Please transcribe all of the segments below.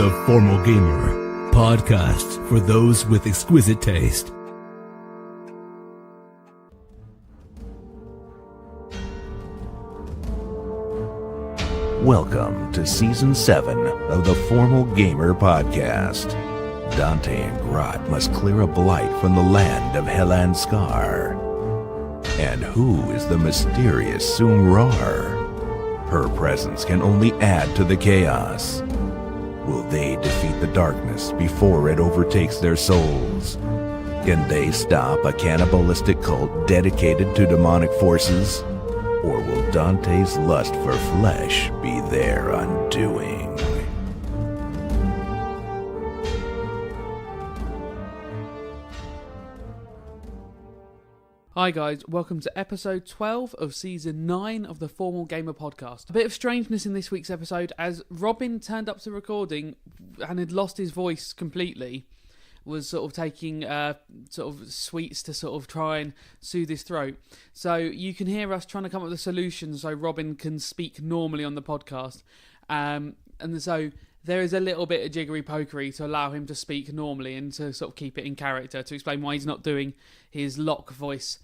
The Formal Gamer, podcast for those with exquisite taste. Welcome to Season 7 of the Formal Gamer Podcast. Dante and Grot must clear a blight from the land of Helland Scar. And who is the mysterious Sumrar? Her presence can only add to the chaos. Will they defeat the darkness before it overtakes their souls? Can they stop a cannibalistic cult dedicated to demonic forces? Or will Dante's lust for flesh be their undoing? Hi guys, welcome to episode 12 of season 9 of the Formal Gamer Podcast. A bit of strangeness in this week's episode as Robin turned up to recording and had lost his voice completely. Was sort of taking sort of sweets to sort of try and soothe his throat. So you can hear us trying to come up with a solution so Robin can speak normally on the podcast. And so there is a little bit of jiggery-pokery to allow him to speak normally and to sort of keep it in character, to explain why he's not doing his Locke voice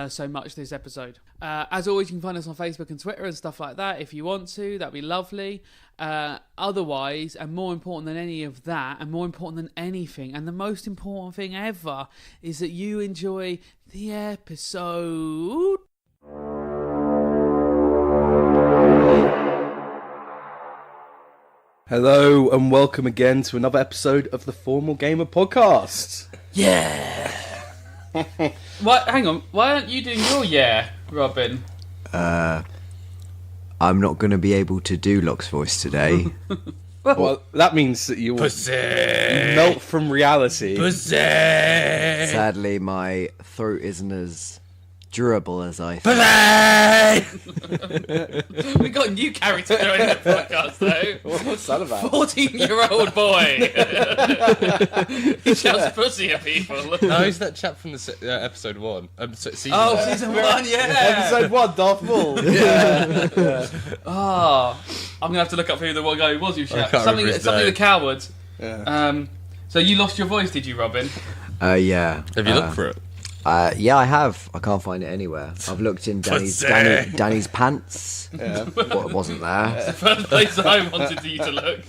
so much this episode. As always, you can find us on Facebook and Twitter and stuff like that if you want to. That'd be lovely. Otherwise, and more important than any of that, and more important than anything, and the most important thing ever, is that you enjoy the episode. Hello and welcome again to another episode of the Formal Gamer Podcast. Yeah. What? Hang on. Why aren't you doing your Robin? I'm not going to be able to do Locke's voice today. Well, that means that you will melt from reality. Sadly, my throat isn't as durable as I thought. We got a new character joining the podcast, though. What's that about? 14-year-old boy. He shouts pussy at people. No, he's that chap from the episode 1. Season Season 1, yeah. Episode 1, Darth Maul. Yeah. Oh, I'm gonna have to look up who the one guy was who shouted something the cowards. Yeah. So you lost your voice, did you, Robin? Yeah. Have you looked for it? Yeah, I have. I can't find it anywhere. I've looked in Danny's pants. Yeah. What wasn't there? It's the first place I wanted you to look.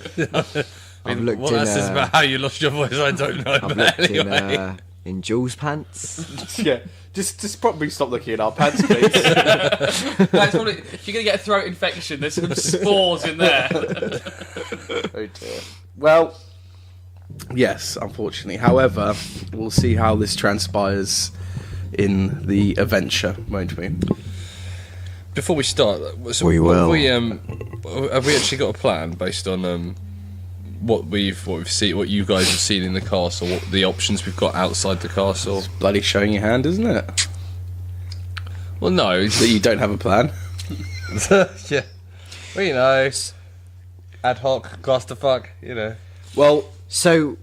I've looked what in. that says about how you lost your voice, I don't know. I've But looked anyway. in Jules' pants. Yeah. Just probably stop looking at our pants, please. That's probably, if you're gonna get a throat infection, there's some spores in there. Oh dear. Well, yes, unfortunately. However, we'll see how this transpires in the adventure, won't we? Before we start, so We will. Have we actually got a plan based on what we've seen, what you guys have seen in the castle, what the options we've got outside the castle? It's bloody showing your hand, isn't it? Well, no, That you don't have a plan. yeah. Well, you know, ad hoc, clusterfuck, you know. Well, So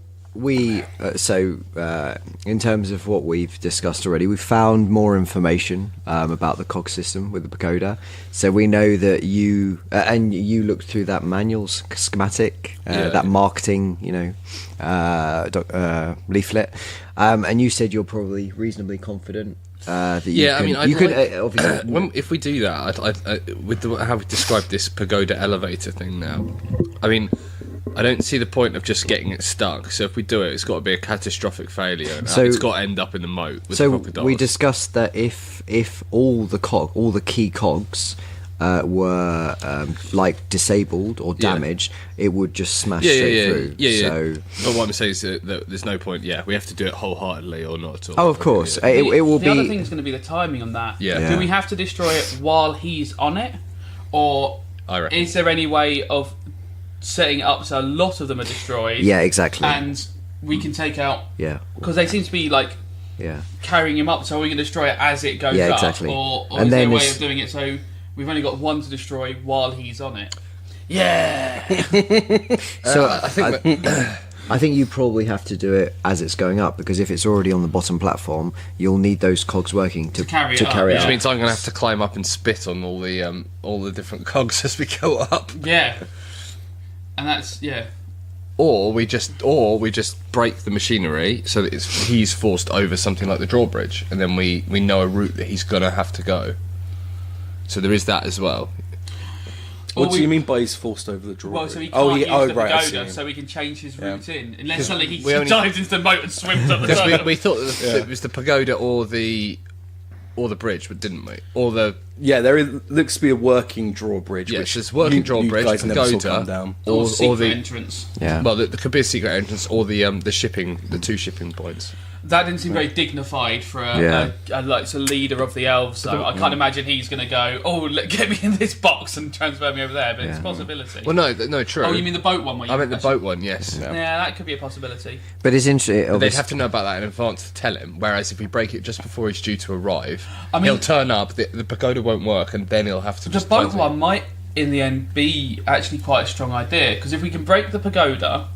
in terms of what we've discussed already, we've found more information about the cog system with the pagoda. So we know that you looked through that manual schematic, that marketing, leaflet, and you said you're probably reasonably confident. That you could obviously. If we do that, with how we described this pagoda elevator thing now, I mean, I don't see the point of just getting it stuck. So if we do it, it's got to be a catastrophic failure. And it's got to end up in the moat with the crocodiles. We discussed that if all the key cogs were disabled or damaged, it would just smash straight through. So, but what I'm saying is that there's no point. Yeah, we have to do it wholeheartedly or not. Oh, of course, it will be. The other thing is going to be the timing on that. Yeah. Do we have to destroy it while he's on it, or is there any way of setting it up so a lot of them are destroyed? Yeah, exactly. And we can take out. Yeah. Because they seem to be carrying him up. So are we going to destroy it as it goes up? Exactly. Or And is there a then way of doing it so we've only got one to destroy while he's on it? Yeah. So I think you probably have to do it as it's going up, because if it's already on the bottom platform, you'll need those cogs working to carry it Which up. means I'm going to have to climb up and spit on all the different cogs as we go up. Yeah. And that's, yeah. Or we just break the machinery so that he's forced over something like the drawbridge, and then we know a route that he's gonna have to go. So there is that as well. What do you mean by he's forced over the drawbridge? Well, so he can't use the right, pagoda, so we can change his route in. Unless suddenly he we only- dives into the moat and swims up the tunnel. We thought that it was the pagoda or the bridge, but didn't we? Or the looks to be a working drawbridge. yes, which there's working drawbridge, you guys never saw pagoda, come down. Or secret the entrance. Yeah. well, there could be a secret entrance or the shipping, the 2 shipping points. That didn't seem very dignified for Yeah. a leader of the elves, though. I can't imagine he's going to go, get me in this box and transfer me over there, but it's a possibility. Well, no, true. Oh, you mean the boat one? Where I meant the boat one, yes. Yeah, that could be a possibility. But it's interesting. They'd have to know about that in advance to tell him. Whereas if we break it just before he's due to arrive, I mean- he'll turn up. The pagoda won't work, and then he'll have to. The Just boat one might, in the end, be actually quite a strong idea, because if we can break the pagoda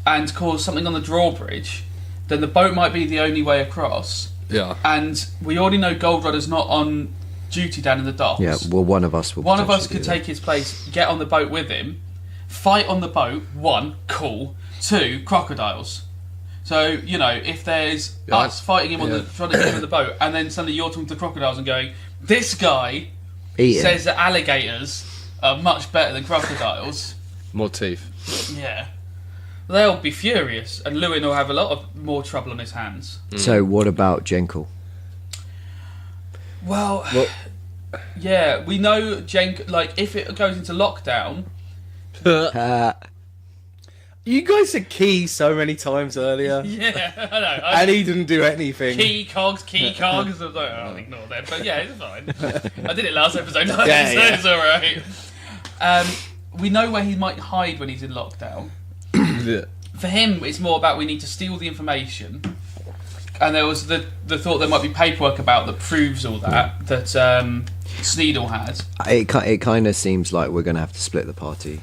and cause something on the drawbridge, then the boat might be the only way across. Yeah. And we already know Goldrudder's not on duty down in the docks. Yeah, well, one of us will. One of us potentially could do that. take his place, get on the boat with him, fight on the boat. 1, cool. 2, crocodiles. So, if there's us fighting him trying to get him on the boat, and then suddenly you're talking to crocodiles and going, this guy Eat him. says that alligators are much better than crocodiles. More teeth. Yeah. They'll be furious, and Lewin will have a lot of more trouble on his hands. So what about Jenkel? Well, yeah, we know if it goes into lockdown. You guys said key so many times earlier, Yeah, I know. and he didn't do anything. Key cogs. I was like, I'll ignore them, but yeah, it's fine. I did it last episode, so Yeah. it's alright. We know where he might hide when he's in lockdown. For him, it's more about we need to steal the information. And there was the thought there might be paperwork about that proves all that Sneedle has. It kind of seems like we're going to have to split the party,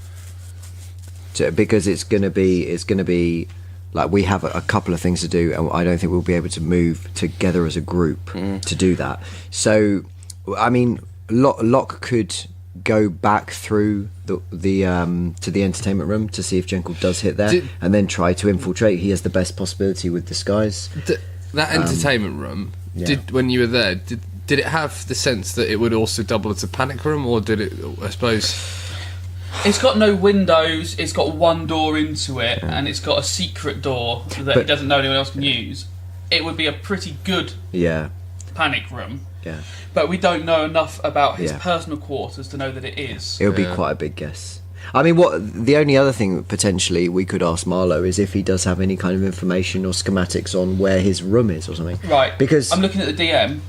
because it's going to be like we have a couple of things to do, and I don't think we'll be able to move together as a group to do that. So, I mean, Locke could go back through the to the entertainment room to see if Jenkel does hit there, and then try to infiltrate. He has the best possibility with disguise. That entertainment room. Yeah. When you were there, did it have the sense that it would also double as a panic room, or did it? I suppose It's got no windows. It's got one door into it, and it's got a secret door that he doesn't know anyone else can use. It would be a pretty good panic room. Yeah. But we don't know enough about his Yeah. personal quarters to know that it is. It would be quite a big guess. I mean, the only other thing potentially we could ask Marlowe is if he does have any kind of information or schematics on where his room is or something. Right. Because I'm looking at the DM.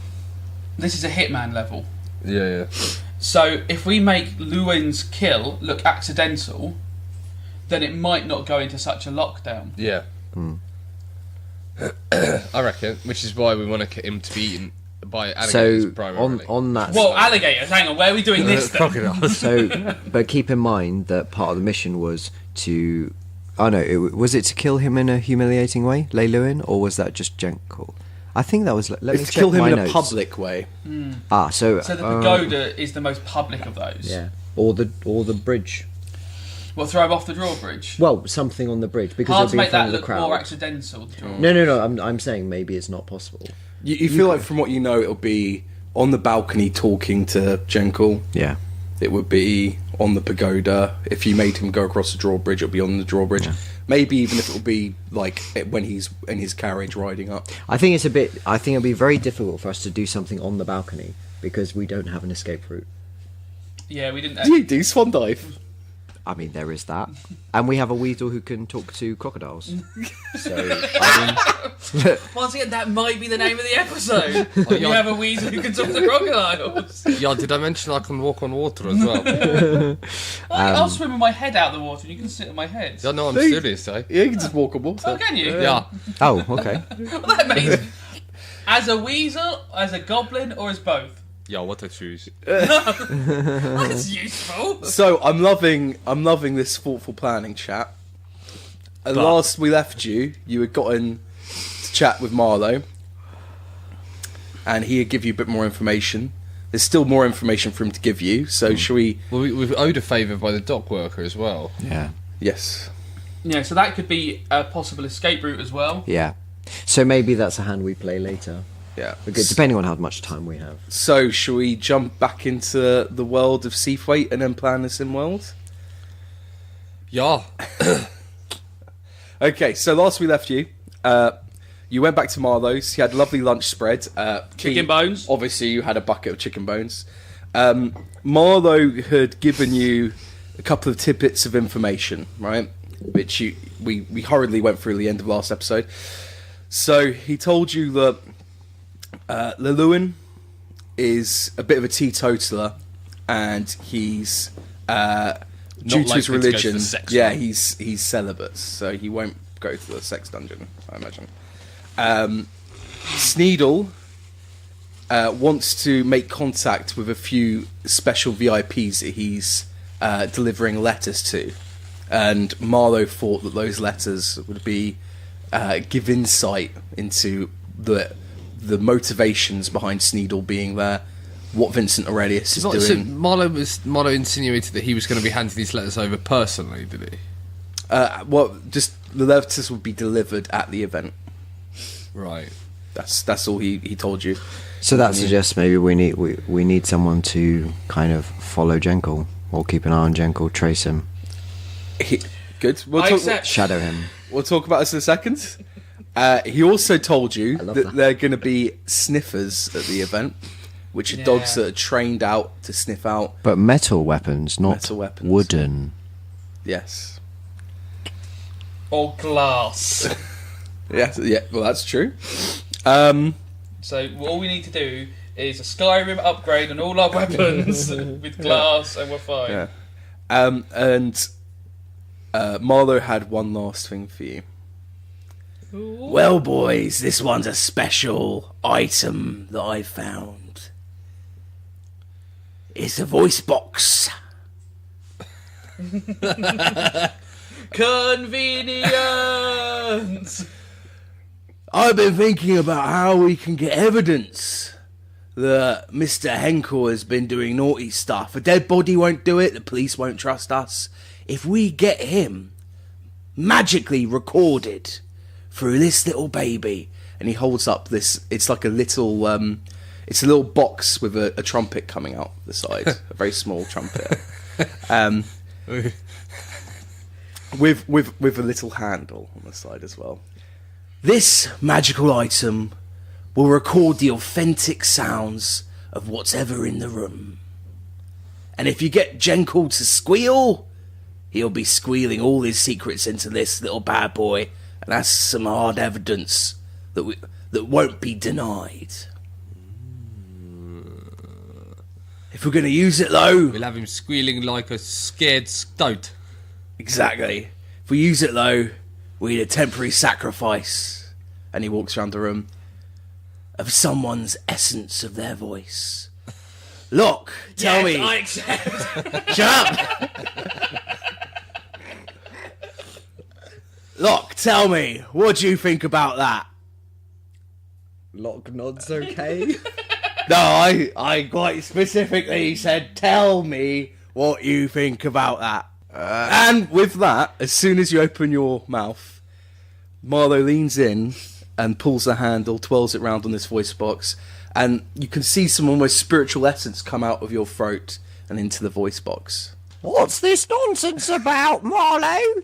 This is a hitman level. yeah. So if we make Lewin's kill look accidental, then it might not go into such a lockdown. Yeah. I reckon, which is why we want him to be eaten by alligators so primarily. on that. Whoa, alligators! Hang on, where are we doing this then? crocodiles. So, but keep in mind that part of the mission was to. Oh no, was it to kill him in a humiliating way, lay Lewin, or was that just Jenkel? I think that was. Let me It's check kill him my in notes. a public way. So So the pagoda is the most public of those. yeah, or the bridge. Well, throw him off the drawbridge. Well, something on the bridge because Hard it'll to be in make front that of the look crowd. more accidental. The drawbridge. No. I'm saying maybe it's not possible. You feel like, from what you know, it'll be on the balcony talking to Jenkel. Yeah. It would be on the pagoda. If you made him go across the drawbridge, it'll be on the drawbridge. Maybe even if it'll be like when he's in his carriage riding up. I think it'll be very difficult for us to do something on the balcony because we don't have an escape route. Yeah, we didn't. You do swan dive. I mean, there is that, and we have a weasel who can talk to crocodiles. So, I mean, Once again, that might be the name of the episode. You have a weasel who can talk to crocodiles. Yeah, did I mention I can walk on water as well? I'll swim with my head out of the water and you can sit on my head. Yeah, no, I'm serious, eh? Yeah, you can just walk on water. Oh, can you? Yeah. oh, okay. Well, that means as a weasel, as a goblin, or as both. Yeah, what I choose. That's useful. So I'm loving this thoughtful planning chat. At last we left you had gotten to chat with Marlowe, and he had give you a bit more information. There's still more information for him to give you. So shall we? Well, we've owed a favour by the dock worker as well. Yeah. Yes. Yeah, so that could be a possible escape route as well. Yeah. So maybe that's a hand we play later. Yeah. Because depending on how much time we have. So, shall we jump back into the world of Seathwaite and then plan this in world? Yeah. Okay, so last we left you, you went back to Marlowe's. You had a lovely lunch spread. Chicken bones. Obviously, you had a bucket of chicken bones. Marlowe had given you a couple of tidbits of information, right? Which we hurriedly went through at the end of last episode. So he told you that Llewellyn is a bit of a teetotaler, and he's due to his religion. He's celibate, so he won't go to the sex dungeon, I imagine. Sneedle wants to make contact with a few special VIPs that he's delivering letters to, and Marlowe thought that those letters would be give insight into the motivations behind Sneedle being there, what Vincent Aurelius is doing. So Marlowe insinuated that he was going to be handing these letters over personally, did he? Well, just the letters would be delivered at the event. Right. That's all he told you. So that suggests maybe we need someone to kind of follow Jenkle, or keep an eye on Jenkle, trace him. Good. Shadow him. We'll talk about this in a second. He also told you that there are going to be sniffers at the event, which are dogs that are trained out to sniff out. But metal weapons, not wooden. Yes. Or glass. Yeah, well, that's true. So all we need to do is a Skyrim upgrade on all our weapons with glass, and we're fine. Yeah. And Marlowe had one last thing for you. Ooh. Well, boys, this one's a special item that I found. It's a voice box. Convenient! I've been thinking about how we can get evidence that Mr. Henkel has been doing naughty stuff. A dead body won't do it, the police won't trust us. If we get him magically recorded through this little baby, and he holds up this, it's like a little, it's a little box with a trumpet coming out the side, a very small trumpet, with a little handle on the side as well. This magical item will record the authentic sounds of what's ever in the room. And if you get Jenkle to squeal, he'll be squealing all his secrets into this little bad boy, and that's some hard evidence that won't be denied. If we're going to use it, though... We'll have him squealing like a scared stoat. Exactly. If we use it, though, we need a temporary sacrifice. And he walks around the room. Of someone's essence of their voice. Locke, tell me... I accept. Shut up! Locke, tell me, what do you think about that? Locke nods okay. No, I quite specifically said, tell me what you think about that. And with that, as soon as you open your mouth, Marlowe leans in and pulls the handle, twirls it round on this voice box, and you can see some almost spiritual essence come out of your throat and into the voice box. What's this nonsense about, Marlowe?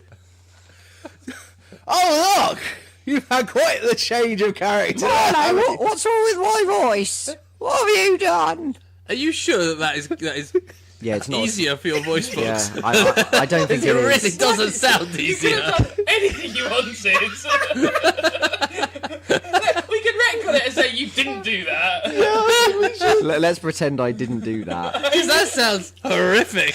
Oh, look! You've had quite the change of character. Marlowe, what's wrong with my voice? What have you done? Are you sure that is Yeah, it's not easier for your voice box? Yeah, I don't think It it really is. doesn't sound You could easier. have done anything you wanted. We could retcon it and say you didn't do that. Let's pretend I didn't do that. Because that sounds horrific.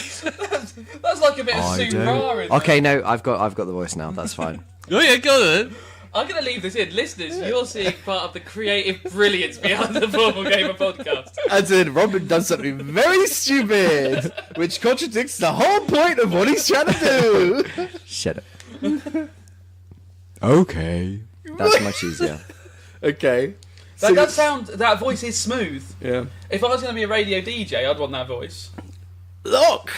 That's like a bit of I Sue Ra in Okay, no, I've got the voice now. That's fine. Oh yeah, go on. I'm going to leave this in. Listeners, you're seeing part of the creative brilliance behind the Formal Gamer podcast. As in, Robin does something very stupid, which contradicts the whole point of what he's trying to do. Shut up. Okay. That's much easier. Okay. That does sound... That voice is smooth. Yeah. If I was going to be a radio DJ, I'd want that voice. Look!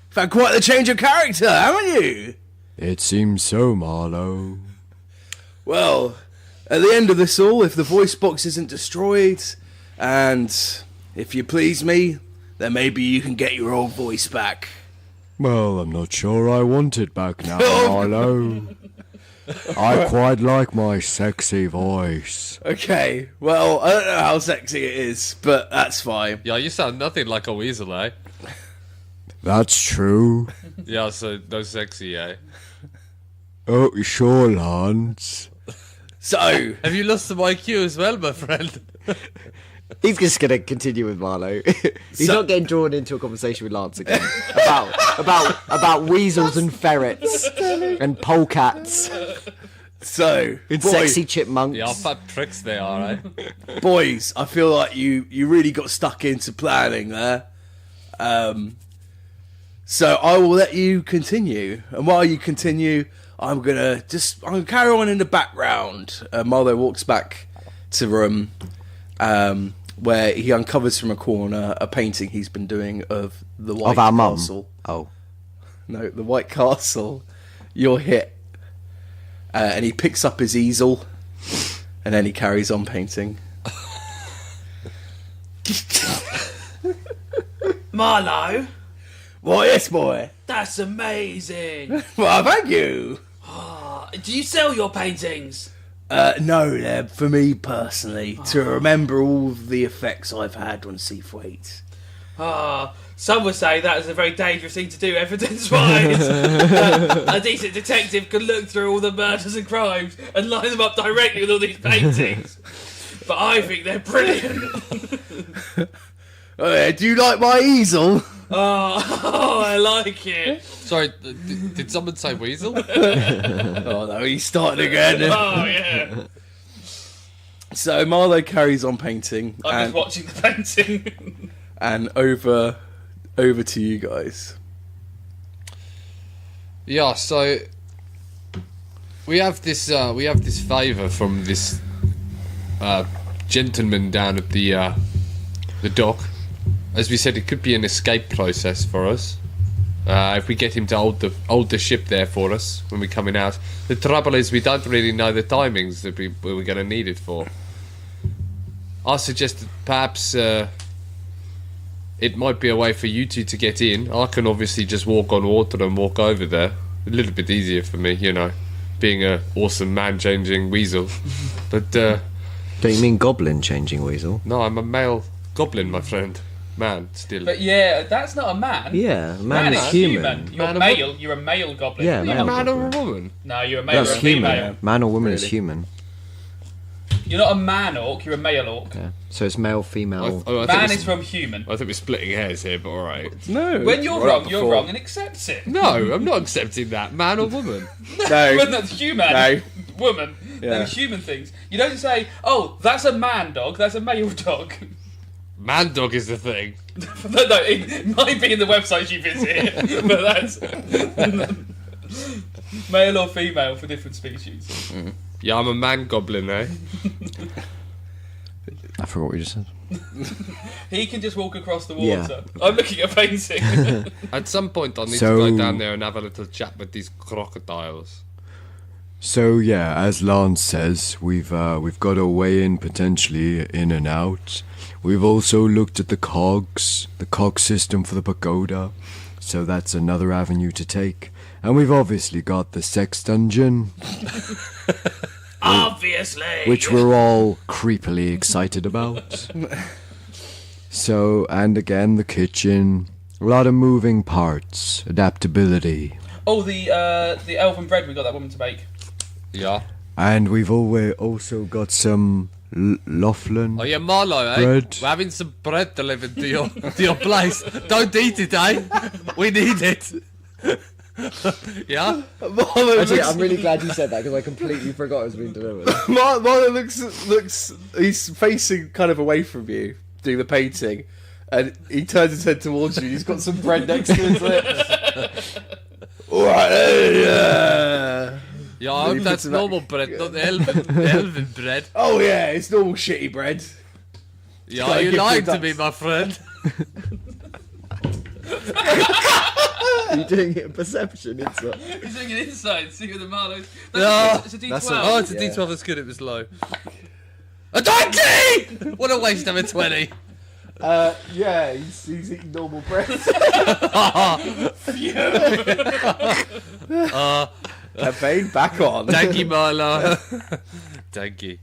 You've had quite the change of character, haven't you? It seems so, Marlowe. Well, at the end of this all, if the voice box isn't destroyed, and if you please me, then maybe you can get your old voice back. Well, I'm not sure I want it back now, Marlowe. I quite like my sexy voice. Okay, well, I don't know how sexy it is, but that's fine. Yeah, you sound nothing like a weasel, eh? That's true. Yeah, so no sexy, eh? Oh, sure, Lance. So, Have you lost some IQ as well, my friend? He's just going to continue with Marlowe. He's So- not getting drawn into a conversation with Lance again about weasels and ferrets and polecats so, and boy- sexy chipmunks. Yeah, fat tricks they are, eh? boys, I feel like you really got stuck into planning there. So I will let you continue, and while you continue, I'm gonna carry on in the background. Marlowe walks back to the room, where he uncovers from a corner a painting he's been doing of the White Of our mum. Castle. Oh. No, the White Castle. You're hit. And he picks up his easel, and then he carries on painting. Marlowe, Well, yes, boy. that's amazing. Well, thank you. Do you sell your paintings? No, they're for me personally, to remember all of the effects I've had on Seathwaite. Some would say that is a very dangerous thing to do, evidence-wise. A decent detective can look through all the murders and crimes and line them up directly with all these paintings. But I think they're brilliant. Do you like my easel? Oh, I like it. Sorry, did someone say weasel? Oh no, he's starting again. Oh, yeah. So Marlowe carries on painting, I'm just watching the painting. and over to you guys. Yeah, so we have this favour from this gentleman down at the dock. As we said, it could be an escape process for us if we get him to hold the ship there for us when we're coming out. The trouble is we don't really know the timings that we're going to need it for. I suggested perhaps it might be a way for you two to get in. I can obviously just walk on water and walk over there. A little bit easier for me, you know, being a awesome man-changing weasel. But Don't you mean goblin changing weasel? no, I'm a male goblin, my friend. Man, still. But yeah, that's not a man. Yeah, man is is human. You're Man or male. You're a male goblin. Yeah, a male man or a goblin. woman? No, you're a male That's or a female. human. Man or woman is Really? human. You're not a man orc. You're a male orc. Yeah. So it's male, female. I think Man we're- is from human. I think we're splitting hairs here, but alright. No. When you're right wrong, up you're before. wrong and accepts it. No, I'm not accepting that. Man or woman? No. When that's human, No. woman, Yeah. they're human things. You don't say, "Oh, that's a man dog. That's a male dog." Man dog is the thing. No, it might be in the website you visit, but that's male or female for different species. Yeah, I'm a man goblin, eh? I forgot what you just said. He can just walk across the Yeah. water. I'm looking at a painting. At some point, I need So- to go down there and have a little chat with these crocodiles. So yeah, as Lance says, we've got a way in potentially in and out. We've also looked at the cog system for the pagoda, so that's another avenue to take. And we've obviously got the sex dungeon, Obviously. which we're all creepily excited about. So, and again, the kitchen, a lot of moving parts, adaptability. Oh, the elven bread we got that woman to make. Yeah. And we've always also got some Laughlin. Oh yeah, Marlo, eh? Bread. We're having some bread delivered to your place. Don't eat it, eh? We need it. Yeah? Actually, I'm really glad you said that because I completely forgot it was being delivered. Marlowe looks. He's facing kind of away from you, doing the painting, and he turns his head towards you. He's got some bread next to his lips. All right, Yeah, I hope He that's puts it back. normal bread, not the elven bread. Oh yeah, it's normal shitty bread. Yeah, Gotta you give lying the to me, ducks. my friend. You're doing it in perception, insight. He's doing an insight. See what the Marlowe's. No. It's a D12. Oh, it's a D12. That's good. It was low. A 20! What a waste of a 20. Yeah, he's eating normal bread. Campaign back on. Thank you, Marlo. Thank you.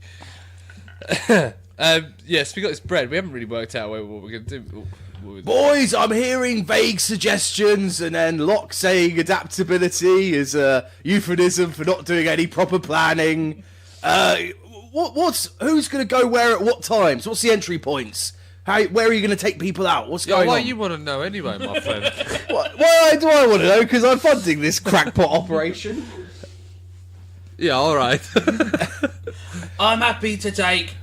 Yes, we got this bread. We haven't really worked out what we're going to do. Boys, I'm hearing vague suggestions, and then Locke saying adaptability is a euphemism for not doing any proper planning. Who's going to go where at what times? What's the entry points? Where are you going to take people out? What's going on? Why you want to know anyway, my friend? Why do I want to know? Because I'm funding this crackpot operation. Yeah, all right. I'm happy to take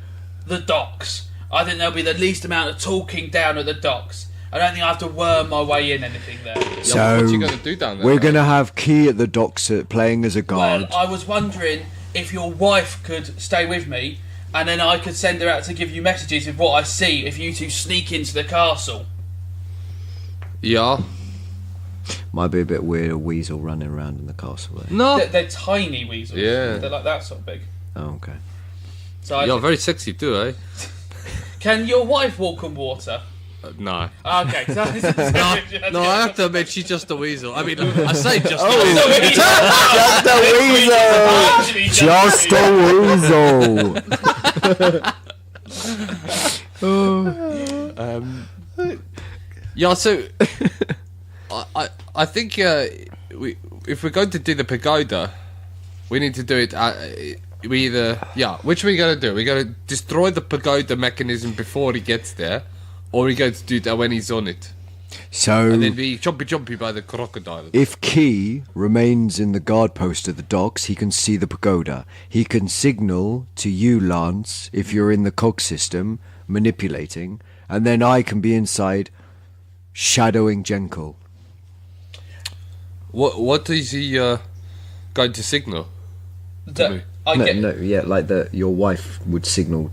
the docks. I think there'll be the least amount of talking down at the docks. I don't think I have to worm my way in anything there. So, what you going to do down there? We're going to have Key at the docks playing as a guard. Well, I was wondering if your wife could stay with me, and then I could send her out to give you messages of what I see if you two sneak into the castle. Yeah. Might be a bit weird, a weasel running around in the castle there. No. They're tiny weasels. Yeah. They're like that sort of big. Oh, okay. So You're very sexy too, eh? Can your wife walk on water? No. Okay. So No, I have to admit, she's just a weasel. I mean, I say just a weasel. Just a weasel. Yeah, so I think if we're going to do the pagoda, we need to do it. Which are we going to do? We're going to destroy the pagoda mechanism before he gets there, or we're going to do that when he's on it, So, and then be jumpy by the crocodile. if Key remains in the guard post at the docks, he can see the pagoda. He can signal to you, Lance, if you're in the cog system, manipulating, and then I can be inside, shadowing Jenkel. What is he going to signal? your wife would signal.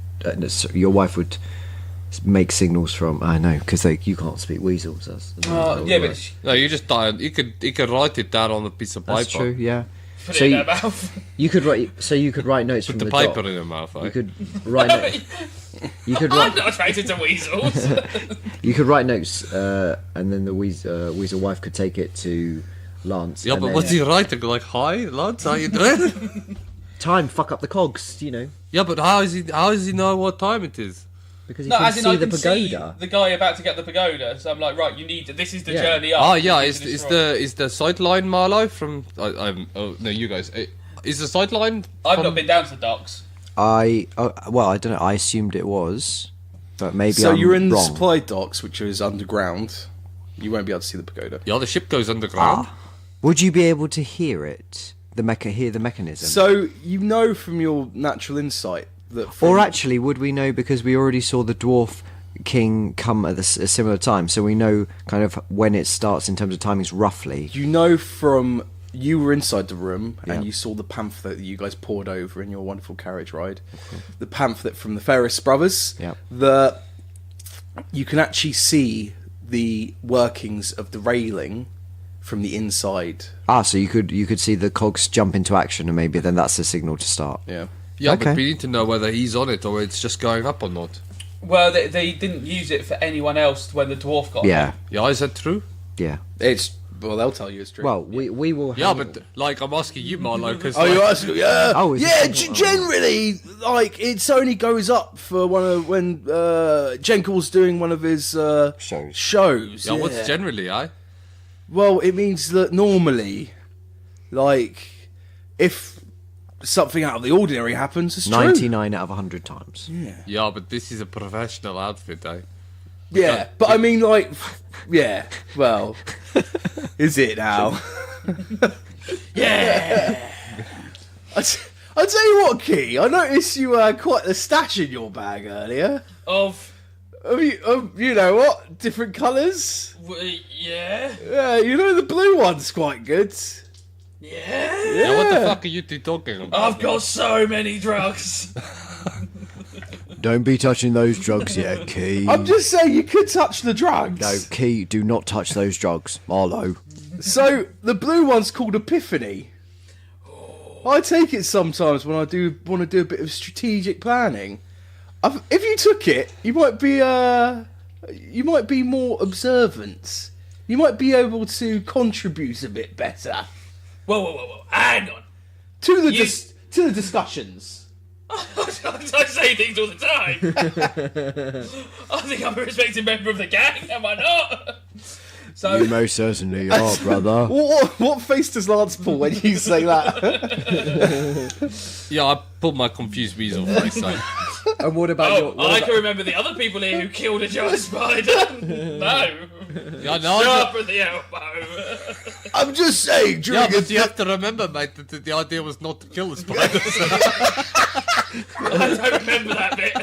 Your wife would make signals from. I know, because you can't speak weasels. No, you just die. You could write it down on a piece of paper. That's true. Yeah. Put it in their mouth. You could write. So you could write notes Put from the the paper dock. in your mouth. Eh? You could write. You could I'm write. not attracted to weasels. You could write notes, and then the weasel wife could take it to Lance. Yeah, and but then- what's he writing? Like, hi, Lance, how you doing? time? Fuck up the cogs, Yeah, but how is he know what time it is? because he No, can as in see I the can pagoda. see the guy about to get the pagoda. So I'm like, right, you need. This is the Yeah. journey up. Oh You yeah, need is to destroy. the sideline Marlowe from? Oh no, you guys. Is the sideline? I've not been down to the docks. I don't know. I assumed it was, but maybe So I'm you're in the wrong. supply docks, which is underground. You won't be able to see the pagoda. Yeah, the ship goes underground. Would you be able to hear it? Hear the mechanism? So you know from your natural insight that. Or actually, would we know because we already saw the dwarf king come at a similar time, so we know kind of when it starts in terms of timings roughly. You know from you were inside the room Yeah. and you saw the pamphlet that you guys poured over in your wonderful carriage ride. The pamphlet from the Ferris brothers. Yeah. You can actually see the workings of the railing from the inside. So you could see the cogs jump into action, and maybe then that's the signal to start. Yeah. Yeah, Okay. but we need to know whether he's on it or it's just going up or not. Well, they didn't use it for anyone else when the dwarf got Yeah, Yeah, is that true? yeah. They'll tell you it's true. Well, we will. Yeah, hang- but like I'm asking you, Marlowe, because Oh, you're asking? Yeah. Oh, is yeah. it- Generally, like it's only goes up for when Jenkel's doing one of his shows. yeah, what's generally, Well, it means that normally, like, if something out of the ordinary happens, it's true. 99 out of 100 times. Yeah, but this is a professional outfit, Yeah, but I mean, like, yeah. Well, is it now? Yeah. I tell you what, Key. I noticed you had quite the stash in your bag earlier. Of. You know what? Different colours. Yeah. Yeah, you know the blue one's quite good. Yeah. Yeah, what the fuck are you two talking about? I've got so many drugs. Don't be touching those drugs yet, Key. I'm just saying you could touch the drugs. No, Key, do not touch those drugs. Marlowe. So, the blue one's called Epiphany. I take it sometimes when I do want to do a bit of strategic planning. If you took it, you might be more observant. You might be able to contribute a bit better Whoa. Hang on. to the discussions. I say things all the time. I think I'm a respected member of the gang, am I not? So, You most certainly are, brother. What face does Lance pull when you say that? Yeah, I pulled my confused weasel face. So. And what about I can remember the other people here who killed a giant spider. No. Yeah, no, Sharpen the elbow. I'm just saying, during but you have to remember, mate, that the idea was not to kill the spiders. I don't remember that bit.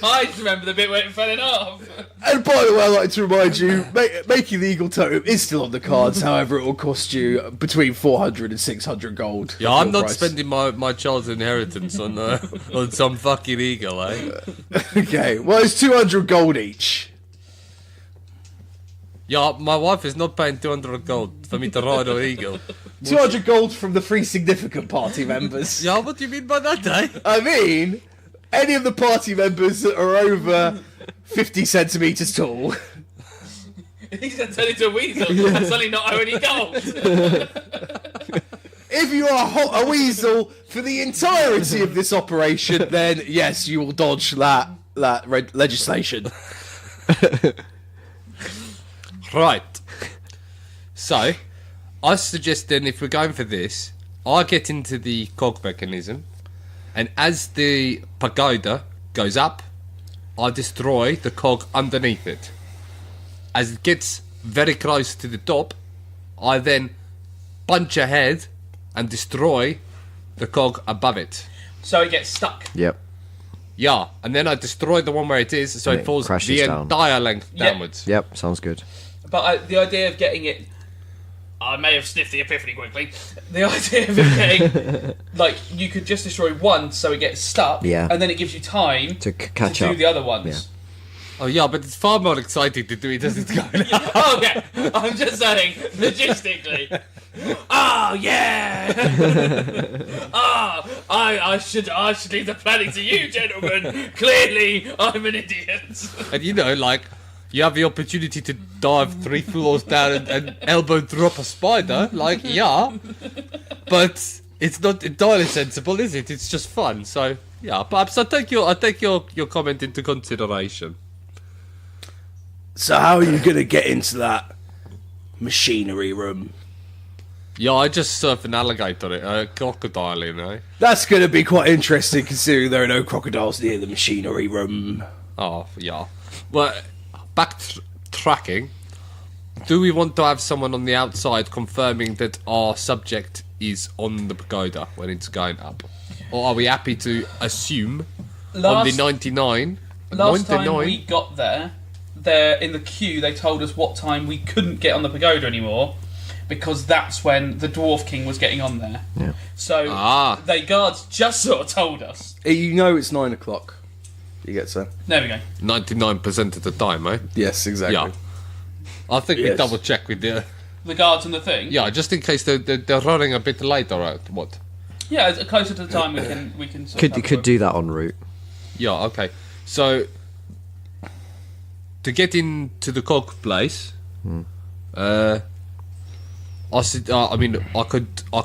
I just remember the bit where it fell in half. And by the way, I'd like to remind you, making the eagle totem is still on the cards. However, it will cost you between 400 and 600 gold. Yeah, I'm not price. spending my child's inheritance on some fucking eagle, eh? Okay, well, it's 200 gold each. Yeah, my wife is not paying 200 gold for me to ride an eagle. 200 gold from the 3 significant party members. Yeah, what do you mean by that, eh? I mean, any of the party members that are over 50 centimetres tall. He's going to turn into a weasel and suddenly not owe any gold. If you are a weasel for the entirety of this operation, then yes, you will dodge that legislation. Right. So, I suggest then if we're going for this, I get into the cog mechanism, and as the pagoda goes up, I destroy the cog underneath it. As it gets very close to the top, I then punch ahead and destroy the cog above it. So it gets stuck. Yep. Yeah, and then I destroy the one where it is, so And it it falls crashes the down. entire length Yeah. downwards. Yep. Sounds good. But the idea of getting it... I may have sniffed the epiphany quickly. The idea of it getting... like, you could just destroy one so it gets stuck, Yeah. and then it gives you time To catch do up. the other ones. Yeah. Oh yeah, but it's far more exciting to do it as it's going up. Oh, okay. I'm just saying, logistically. Oh, yeah! I should leave the planning to you, gentlemen. Clearly, I'm an idiot. And you know, like, you have the opportunity to dive 3 floors down and elbow drop a spider. Like, yeah. But it's not entirely sensible, is it? It's just fun. So, yeah. Perhaps I take your comment into consideration. So how are you going to get into that machinery room? Yeah, I just surf an alligator, a crocodile, you know. That's going to be quite interesting considering there are no crocodiles near the machinery room. Oh, yeah. Well, backtracking. Do we want to have someone on the outside confirming that our subject is on the pagoda when it's going up? Or are we happy to assume on the 99? Last 99? time we got there in the queue, they told us what time we couldn't get on the pagoda anymore, because that's when the Dwarf King was getting on there. Yeah. So they guards just sort of told us. You know it's 9 o'clock. You get so. There we go. 99% of the time, eh? Yes, exactly. Yeah. I think we Yes. double check with the... The guards and the thing. Yeah, just in case they're running a bit later, right? What? Yeah, closer to the time we can. Sort of have a Could look. do that en route. Yeah, okay. So, to get into the cog place, I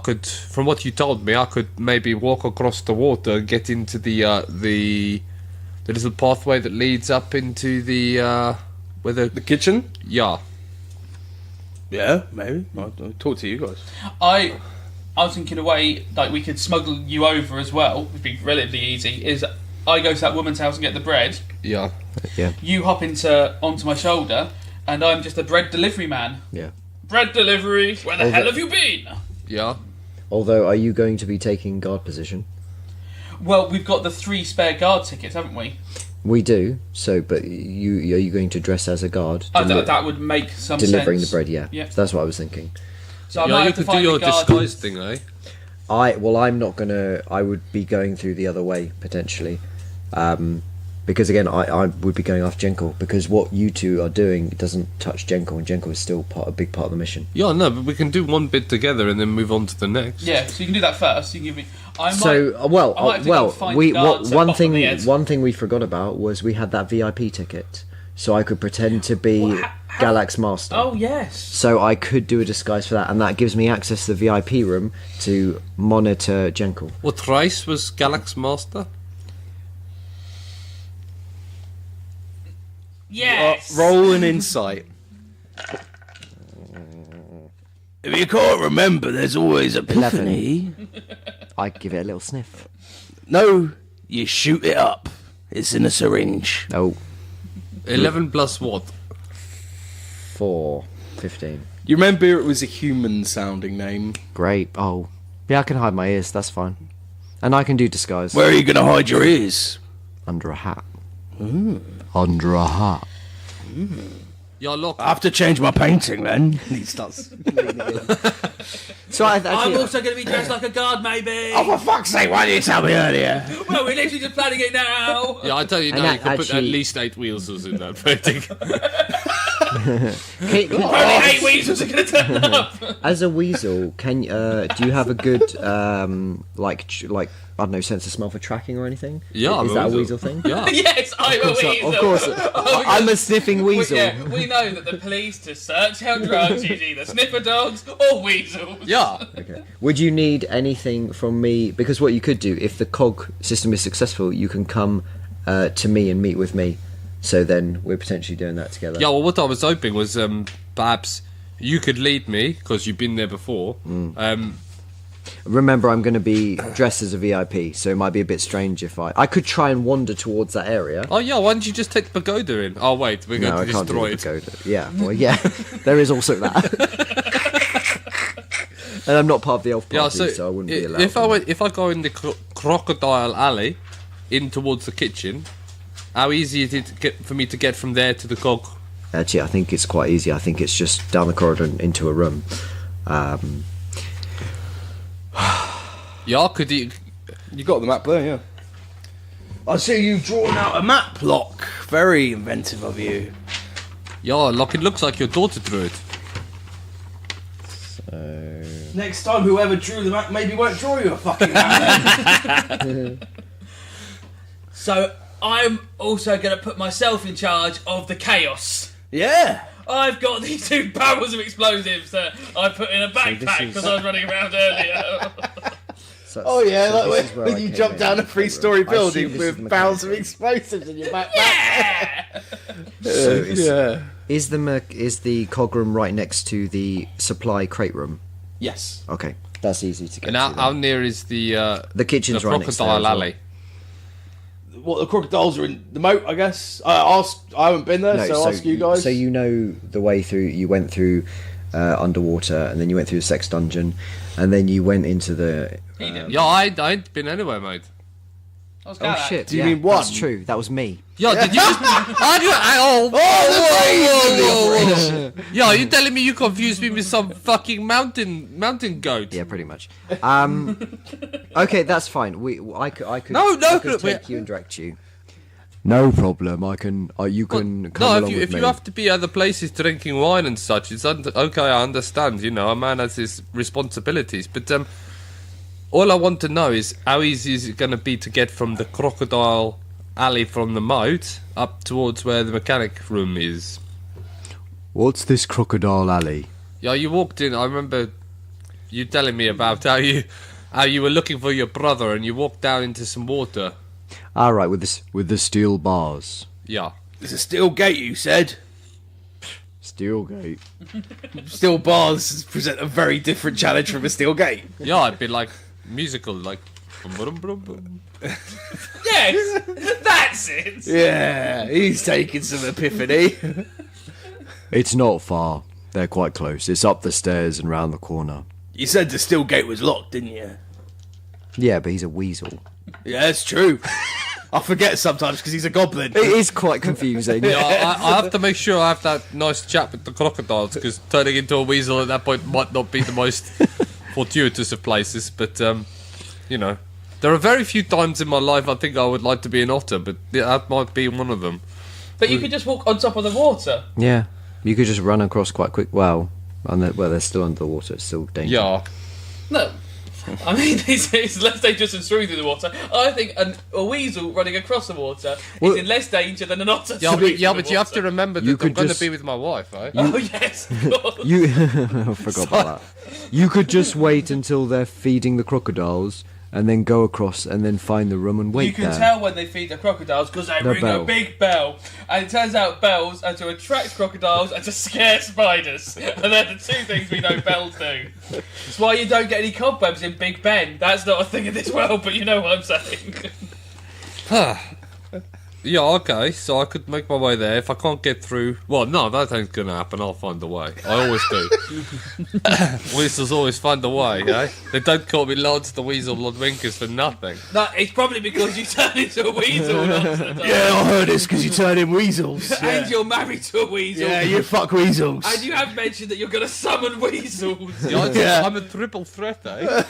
could. From what you told me, I could maybe walk across the water and get into the little pathway that leads up into the where The kitchen? yeah. Yeah, maybe. I'll talk to you guys. I was thinking a way like we could smuggle you over as well. Would be relatively easy. Is I go to that woman's house and get the bread. Yeah. Yeah. You hop onto my shoulder, and I'm just a bread delivery man. Yeah. Bread delivery. Where the hell have you been? Yeah. Although, are you going to be taking guard position? Well, we've got the 3 spare guard tickets, haven't we? We do. So, but are you going to dress as a guard? That would make some delivering sense. the bread, yeah. Yeah. That's what I was thinking. So I might Yeah, you have to could do find your the guard. disguise thing, eh? I'm not gonna. I would be going through the other way potentially. Because again, I would be going after Jenkel, because what you two are doing doesn't touch Jenkel, and Jenkel is still a big part of the mission. Yeah, no, but we can do one bit together and then move on to the next. Yeah, so you can do that first. You can give me. One thing we forgot about was we had that VIP ticket, so I could pretend to be Galax Master. Oh yes. So I could do a disguise for that, and that gives me access to the VIP room to monitor Jenkel. What race was Galax Master? Yes. Roll an insight. If you can't remember, there's always Epiphany. I give it a little sniff. No, you shoot it up. It's in a syringe. Oh, 11 plus what? 4, 15. You remember it was a human-sounding name. Great. Oh, yeah, I can hide my ears. That's fine. And I can do disguise. Where are you going to hide your ears? Under a hat. Under a hat. Yeah, Locke. I have to change my painting then. He starts. So I'm also going to be dressed like a guard, maybe. Oh, for fuck's sake, why didn't you tell me earlier? Well, we're literally just planning it now. Yeah, I tell you And now, that you could put at actually- least 8 weasels in that painting. Only 8 weasels are going to turn up. As a weasel, do you have a good I don't know, sense of smell for tracking or anything? Yeah, is I'm that a weasel. weasel thing? Yeah. Yes, I'm a weasel. Of course, I'm a sniffing weasel. We know that the police to search out drugs use either sniffer dogs or weasels. Yeah. Okay. Would you need anything from me? Because what you could do, if the cog system is successful, you can come to me and meet with me. So then we're potentially doing that together. Yeah, well, what I was hoping was perhaps you could lead me, because you've been there before. Remember, I'm going to be dressed as a VIP, so it might be a bit strange if I could try and wander towards that area. Oh, yeah, why don't you just take the pagoda in? Oh, wait, we're No, going I to can't do destroy the it. pagoda. Yeah, well, yeah, there is also that. And I'm not part of the elf party, so I wouldn't be allowed. If I go in the crocodile alley in towards the kitchen, how easy is it for me to get from there to the cog? Actually, I think it's quite easy. I think it's just down the corridor and into a room. Yeah, could you? You got the map there, yeah. I see you drawing out a map, Locke. Very inventive of you. Yeah, Locke, it looks like your daughter drew it. Next time, whoever drew the map maybe won't draw you a fucking map. So I'm also going to put myself in charge of the chaos. Yeah. I've got these 2 barrels of explosives that I put in a backpack because I was running around earlier. Oh yeah, so like this is where when I you came jump in. down a 3-story I building assume this is with the barrels of mechanical. explosives in your backpack. Yeah! So Yeah. is the cog room right next to the supply crate room? Yes. Okay, that's easy to get And to. how then. near is the kitchen's the right next there crocodile as well. alley? What, the crocodiles are in the moat, I guess. I haven't been there, so ask you guys. So you know the way through. You went through underwater, and then you went through the sex dungeon, and then you went into the. Yeah, I ain't been anywhere, mate. Oh shit! Do you mean one? That's true. That was me. Yeah, did you just? Yeah, are you telling me you confused me with some fucking mountain goat? Yeah, pretty much. Okay, that's fine. I could I could take you and direct you. No problem. I can. You can come along with if me. you have to be other places drinking wine and such, it's okay. I understand. You know, a man has his responsibilities, but all I want to know is how easy is it going to be to get from the crocodile alley from the moat up towards where the mechanic room is. What's this crocodile alley? Yeah, you walked in. I remember you telling me about how you were looking for your brother and you walked down into some water. All right, with With the steel bars. Yeah. It's a steel gate, you said. Steel gate. Steel bars present a very different challenge from a steel gate. Yeah, I'd be like musical, like. Bum, bum, bum. Yes, that's it. Yeah, he's taking some epiphany. It's not far. They're quite close. It's up the stairs and round the corner. You said the steel gate was locked, didn't you? Yeah, but he's a weasel. Yeah, it's true. I forget sometimes because he's a goblin. It is quite confusing. Yeah, I have to make sure I have that nice chat with the crocodiles because turning into a weasel at that point might not be the most fortuitous of places, but you know, There are very few times in my life I think I would like to be an otter, but that might be one of them. But you could just walk on top of the water. Yeah, you could just run across quite quick. Well, they're still under the water. It's still dangerous. Yeah. No. I mean, it's less dangerous than swimming through the water. I think a weasel running across the water is in less danger than an otter. Yeah, but you have water. to remember that I'm going to be with my wife, eh? Oh yes, of course. I forgot about that. You could just wait until they're feeding the crocodiles, and then go across and then find the room and wait. You can there. tell when they feed the crocodiles because they ring bell. a big bell, and it turns out bells are to attract crocodiles and to scare spiders, and they're the two things we know bells do. That's why you don't get any cobwebs in Big Ben. That's not a thing in this world, but you know what I'm saying. Yeah, okay, so I could make my way there. If I can't get through... Well, no, that ain't going to happen. I'll find a way. I always do. Weasels always find a way, eh? They don't call me Lance the Weasel Lodwinkers for nothing. No, it's probably because you turn into a weasel. Yeah, I heard this because you turn in weasels. And you're married to a weasel. Yeah, you fuck weasels. And you have mentioned that you're going to summon weasels. Yeah, I'm a triple threat, eh?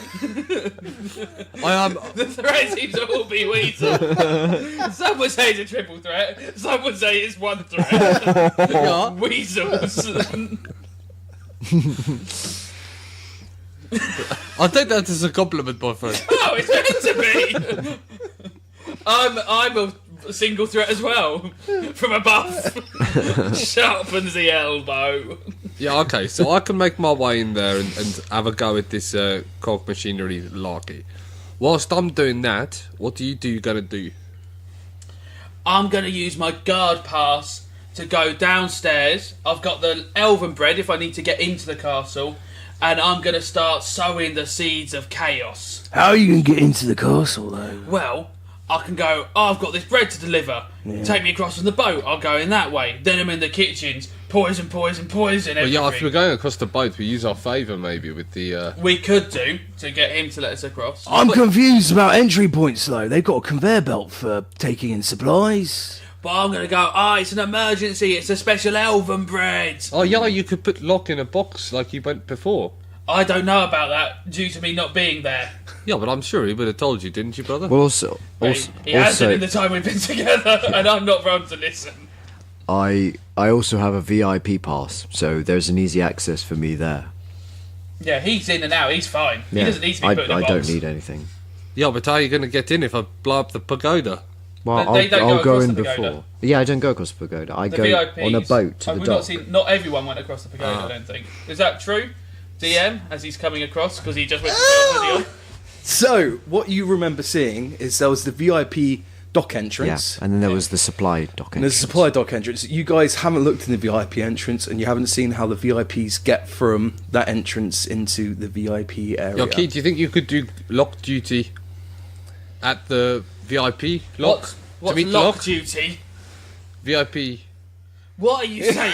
I am... The threat seems to all be weasel. Some would say it's a triple threat. Some would say it's one threat. Weasels. I'll take that as a compliment, my friend. Oh, it's meant to be. I'm a single threat as well. From above. Sharpens the elbow. Yeah, okay, so I can make my way in there and have a go at this cog machinery Locke. Whilst I'm doing that, what are you going to do? I'm going to use my guard pass to go downstairs. I've got the elven bread if I need to get into the castle. And I'm going to start sowing the seeds of chaos. How are you going to get into the castle, though? Well, I can go, I've got this bread to deliver. Yeah. Take me across on the boat. I'll go in that way. Then I'm in the kitchens. Poison, poison, poison, everything. Well, yeah, if we're going across the boat, we use our favour, maybe, with the... We could do, to get him to let us across. I'm confused about entry points, though. They've got a conveyor belt for taking in supplies. But I'm going to go, it's an emergency. It's a special elven bread. Oh, yeah, you could put Locke in a box like you went before. I don't know about that, due to me not being there. Yeah, but I'm sure he would have told you, didn't you, brother? Well, also, he hasn't in the time we've been together, and I'm not wrong to listen. I also have a VIP pass, so there's an easy access for me there. Yeah, he's in and out. He's fine. Yeah, He doesn't need to be put in a box. I don't need anything. Yeah, but how are you going to get in if I blow up the pagoda? Well, They don't I'll go across in the pagoda. before. Yeah, I don't go across the pagoda. I The go VIPs, on a boat to the we've dock. not everyone went across the pagoda, I don't think. Is that true? DM, as he's coming across, because he just went to the video. So, what you remember seeing is there was the VIP dock entrance. Yeah, and then there was the supply dock And there's a supply dock entrance. You guys haven't looked in the VIP entrance, and you haven't seen how the VIPs get from that entrance into the VIP area. Yeah, Keith, do you think you could do lock duty at the VIP lock? What's meet lock Locke? duty? VIP. What are you saying?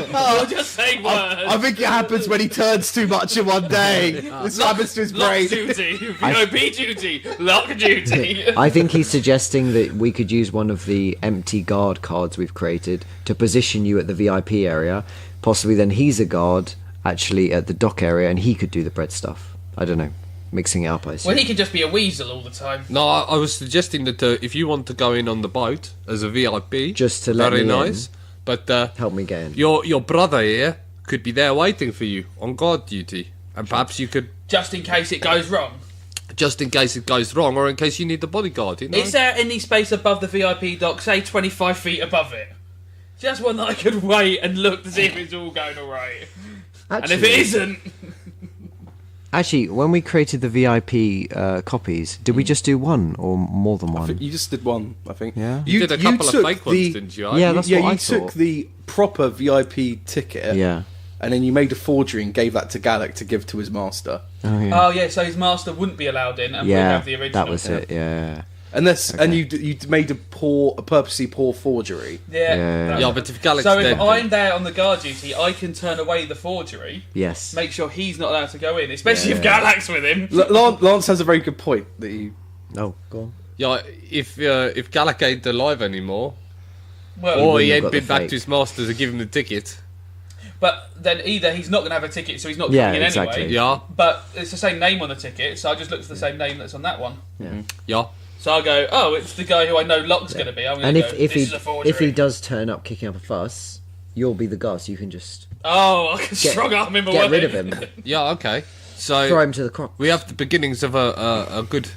You're just saying words. I think it happens when he turns too much in one day. This happens to his Lock brain. duty, VIP duty, lock duty. I think he's suggesting that we could use one of the empty guard cards we've created to position you at the VIP area. Possibly then he's a guard actually at the dock area and he could do the bread stuff. I don't know. Mixing it up, I see. Well, he could just be a weasel all the time. No, I was suggesting that if you want to go in on the boat as a VIP, Just to let very me nice. in. But Help me get in. your brother here could be there waiting for you on guard duty, and perhaps you could, Just in case it goes wrong. just in case it goes wrong, or in case you need the bodyguard. You know? Is there any space above the VIP dock, say 25 feet above it? Just one that I could wait and look to see if it's all going alright. And if it isn't... Actually, when we created the VIP copies, did we just do one or more than one? You just did one, I think. Yeah. You did a couple of fake ones, didn't you? Yeah, that's what I you took thought. the proper VIP ticket, Yeah. and then you made a forgery and gave that to Gallic to give to his master. Oh, yeah. Oh, yeah, so his master wouldn't be allowed in, and we'd have the original. that was it, yeah. And you made a purposely poor forgery. Yeah. Yeah, but if Gallic's So if dead, I'm there on the guard duty, I can turn away the forgery, Yes. make sure he's not allowed to go in, especially if Galac's with him. Lance has a very good point that you. Oh, go on. yeah, if Gallic ain't alive anymore, Well, or When he you've ain't got been the back fake. to his master to give him the ticket. But then either he's not going to have a ticket, so he's not coming in exactly. anyway. Yeah. But it's the same name on the ticket, so I just look for the same name that's on that one. Yeah. So I go, oh, it's the guy who I know Locke's going to be. I'm going And to go, if this is a forgery. if he does turn up kicking up a fuss, you'll be the guy, so you can just Oh, I can strong arm him away. get rid of him, Yeah, okay. So throw him to the croc. we have the beginnings of a good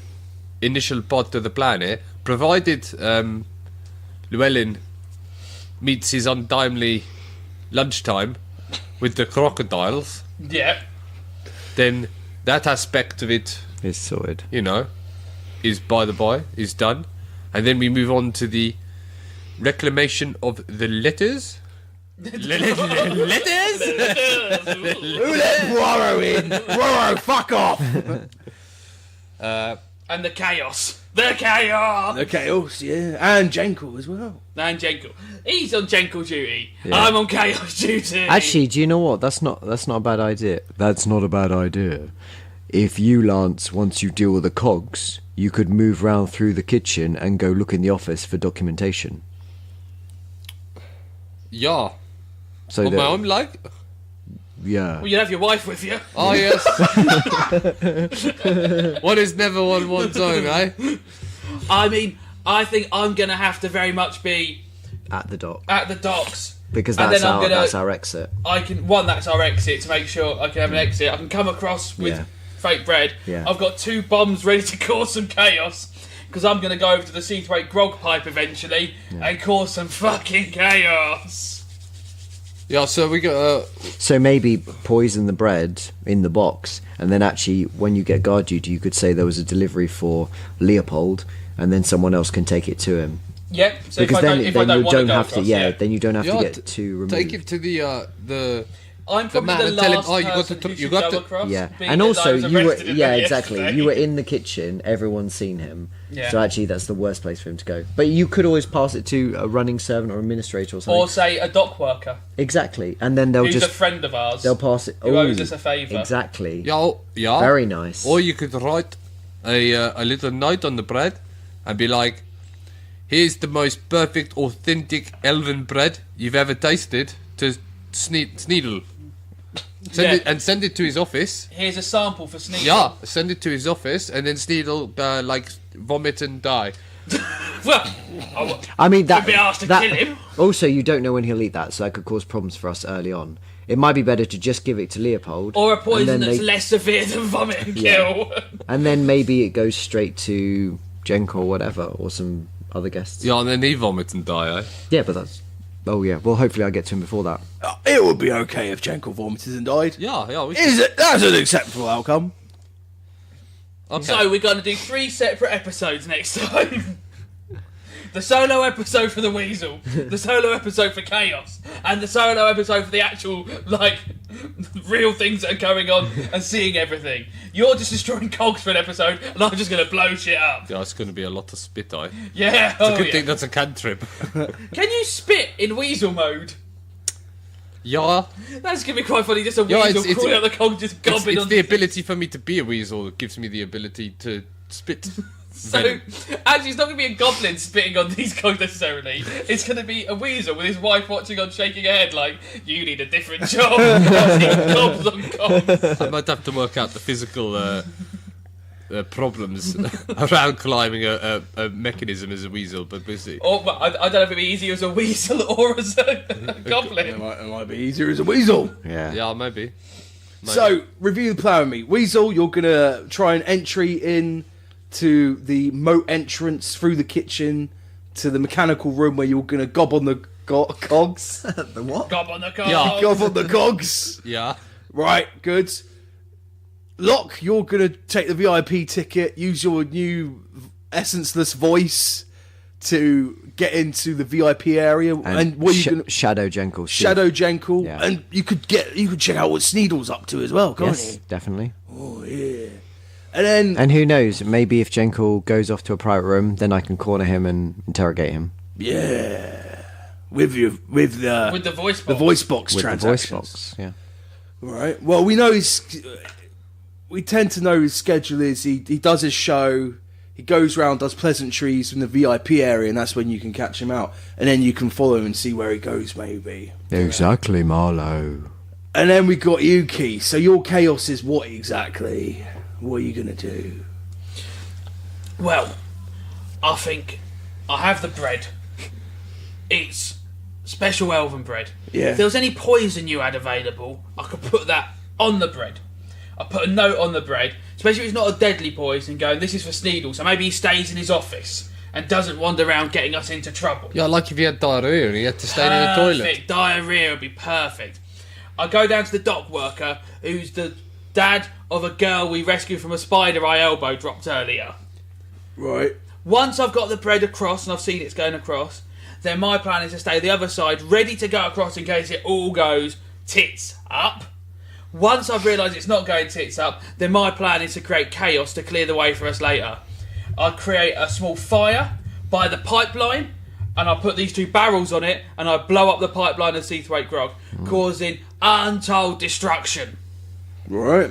initial pod to the plan here, provided Llewellyn meets his untimely lunchtime with the crocodiles, Yeah. then that aspect of it, It's sorted. you know, is by the by, is done. And then we move on to the reclamation of the letters. Letters? Who let Poirot in? Poirot, fuck off! And the chaos. The chaos! The chaos, yeah. And Jenkel as well. And Jenkel. He's on Jenkel duty. I'm on chaos duty. Actually, do you know what? That's not a bad idea. That's not a bad idea. If you, Lance, once you deal with the cogs, you could move round through the kitchen and go look in the office for documentation. Yeah. So On my own, like? yeah. Well, you'd have your wife with you. Oh, yes. What is never on one's own, eh? I mean, I think I'm going to have to very much be At the dock, at the docks. because And that's then I'm gonna- that's our exit. I can, that's our exit to make sure I can have an exit. I can come across with Yeah. fake bread. Yeah. I've got 2 bombs ready to cause some chaos. Because I'm going to go over to the Seathwaite grog pipe eventually and cause some fucking chaos. Yeah, so we got... So maybe poison the bread in the box, and then actually, when you get guard duty, you could say there was a delivery for Leopold, and then someone else can take it to him. Yep. So Because if I then don't you want to don't go have to. across, Yeah, then you don't have Yeah, to get too removed. take it to the I'm probably man the and tell him, last oh, you got person to- who you should got go to- across. Yeah, being and that also I was you were arrested in yeah there exactly. yesterday. You were in the kitchen. Everyone's seen him. Yeah. So actually, that's the worst place for him to go. But you could always pass it to a running servant or administrator or something. Or say a dock worker Exactly, and then they'll who's just a friend of ours. they'll pass it. who owes Ooh, us a favour. Exactly. Yeah. Very nice. Or you could write a little note on the bread and be like, here's the most perfect, authentic elven bread you've ever tasted to Sneedle. Send it to his office. Here's a sample for Sneak. Yeah, send it to his office, and then Sneedle vomit and die. Well, I mean that. Could be asked to that kill him. Also, you don't know when he'll eat that, so that could cause problems for us early on. It might be better to just give it to Leopold, or a poison and then that's less severe than vomit and kill. and then maybe it goes straight to Jenko or whatever, or some other guests. Yeah, and then he vomits and die, eh? Yeah, but that's. Oh yeah. Well, hopefully I get to him before that. It would be okay if Jenkel vomited and died. Yeah. That's an acceptable outcome. Okay. So we're going to do 3 separate episodes next time. The solo episode for the Weasel, the solo episode for Chaos, and the solo episode for the actual, real things that are going on and seeing everything. You're just destroying cogs for an episode, and I'm just going to blow shit up. Yeah, it's going to be a lot of spit, eh? Yeah, It's a good thing that's a cantrip. Can you spit in Weasel mode? Yeah. That's going to be quite funny, just a Yeah, Weasel it's- crawling out the cog, just gobbing It's on the ability for me to be a weasel that gives me the ability to spit. So, actually, it's not going to be a goblin spitting on these cogs necessarily. It's going to be a weasel with his wife watching on, shaking her head like, you need a different job. Gobs on gobs. I might have to work out the physical problems around climbing a mechanism as a weasel, but we'll see. Or, well, I don't know if it'd be easier as a weasel or as a It goblin. might be easier as a weasel. Yeah. Yeah, maybe. So, review the plan with me. Weasel, you're going to try an entry in to the moat entrance through the kitchen to the mechanical room where you're going to gob on the cogs. The what? Gob on the cogs. Yeah. Gob on the cogs. Yeah. Right, good. Locke, you're going to take the VIP ticket, use your new essenceless voice to get into the VIP area. And what are you going to... Shadow Jenkel. Shadow Jenkel. Yeah. And you could check out what Sneedle's up to as well, can't Yes, you? definitely. Oh, yeah. And then... And who knows? Maybe if Jenkel goes off to a private room, then I can corner him and interrogate him. Yeah. With the voice box. The voice box With the voice transactions. box, yeah. Right. Well, we know we tend to know his schedule is he does his show, he goes around, does pleasantries from the VIP area, and that's when you can catch him out. And then you can follow him and see where he goes, maybe. Exactly, Marlowe. And then we got Yuki. So your chaos is what exactly? What are you going to do? Well, I think I have the bread. It's special elven bread. Yeah. If there was any poison you had available, I could put that on the bread. I put a note on the bread, especially if it's not a deadly poison, going, this is for Sneedle, so maybe he stays in his office and doesn't wander around getting us into trouble. Yeah, like if you had diarrhea and you had to stay in the toilet. Perfect. Diarrhea would be perfect. I go down to the dock worker, who's the dad of a girl we rescued from a spider I elbow dropped earlier. Right. Once I've got the bread across and I've seen it's going across, then my plan is to stay the other side, ready to go across in case it all goes tits up. Once I've realised it's not going tits up, then my plan is to create chaos to clear the way for us later. I'll create a small fire by the pipeline, and I'll put these 2 barrels on it, and I blow up the pipeline of Seathwaite Grog, causing untold destruction. Right.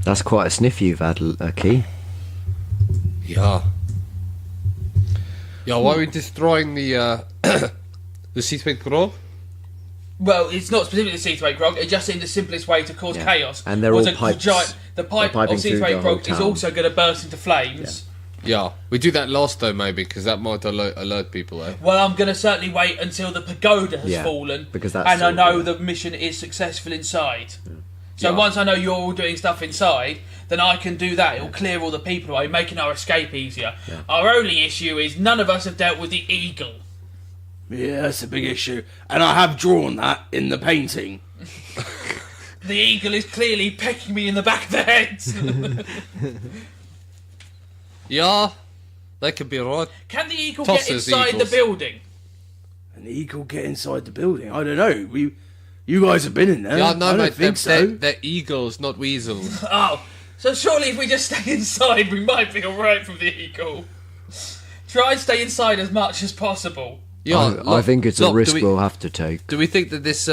That's quite a sniff you've had, Key. Yeah. Yeah, why are we destroying the Seathwaite Grove? Well, it's not specifically Seathwaite Grog, it just seemed the simplest way to cause chaos. And they're was all a pipes. the pipe They're of piping through the Seathwaite whole Grog is town. also going to burst into flames. Yeah, we do that last though, maybe, because that might alert people, eh? Well, I'm going to certainly wait until the pagoda has fallen, because that's and I all, know yeah. the mission is successful inside. So Yeah. once I know you're all doing stuff inside, then I can do that. It'll clear all the people away, making our escape easier. Yeah. Our only issue is none of us have dealt with the eagle. Yeah, that's a big issue. And I have drawn that in the painting. The eagle is clearly pecking me in the back of the head. Yeah, that could be right. Can the eagle Toss get us, inside the eagles. building? An eagle get inside the building? I don't know. You guys have been in there. Yeah, no, I don't mate, think so. they're eagles, not weasels. Oh, so surely if we just stay inside, we might be alright from the eagle. Try and stay inside as much as possible. Yeah, I think it's a look, risk we'll have to take. Do we think that this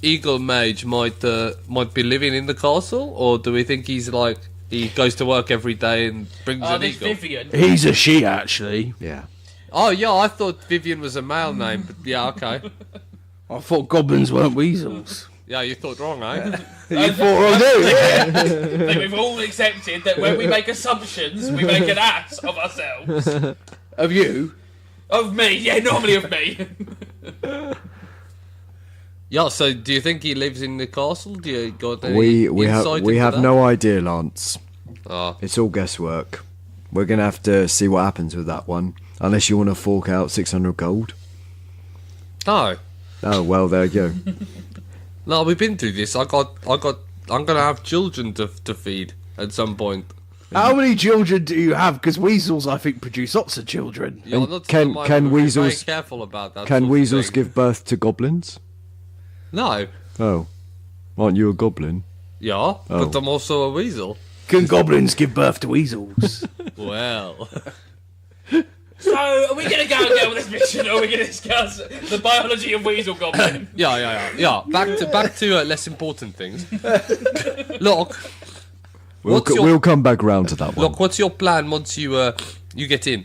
eagle mage might be living in the castle, or do we think he's like he goes to work every day and brings an This eagle? Vivian. He's a she, actually. Yeah. Oh yeah, I thought Vivian was a male name, but yeah, okay. I thought goblins weren't weasels. Yeah, you thought wrong, eh? You thought I do, yeah. I think we've all accepted that when we make assumptions, we make an ass of ourselves. Of you? Of me, yeah, normally of me. Yeah. So, do you think he lives in the castle? Do you got any We insight have into no idea, Lance. that? Oh. It's all guesswork. We're gonna have to see what happens with that one, unless you want to fork out 600 gold. No, Oh well, there you go. no, we've been through this. I'm gonna have children to feed at some point. How many children do you have? Because weasels, I think, produce lots of children. You're And not can we're weasels- very careful about that? Can sort of weasels thing. give birth to goblins? No. Oh, aren't you a goblin? Yeah, but I'm also a weasel. Can goblins give birth to weasels? Well, So, are we going to go and get on with this mission, or are we going to discuss the biology of weasel goblin? yeah. Back to less important things. Look, We'll come back round to that one. look. What's your plan once you get in?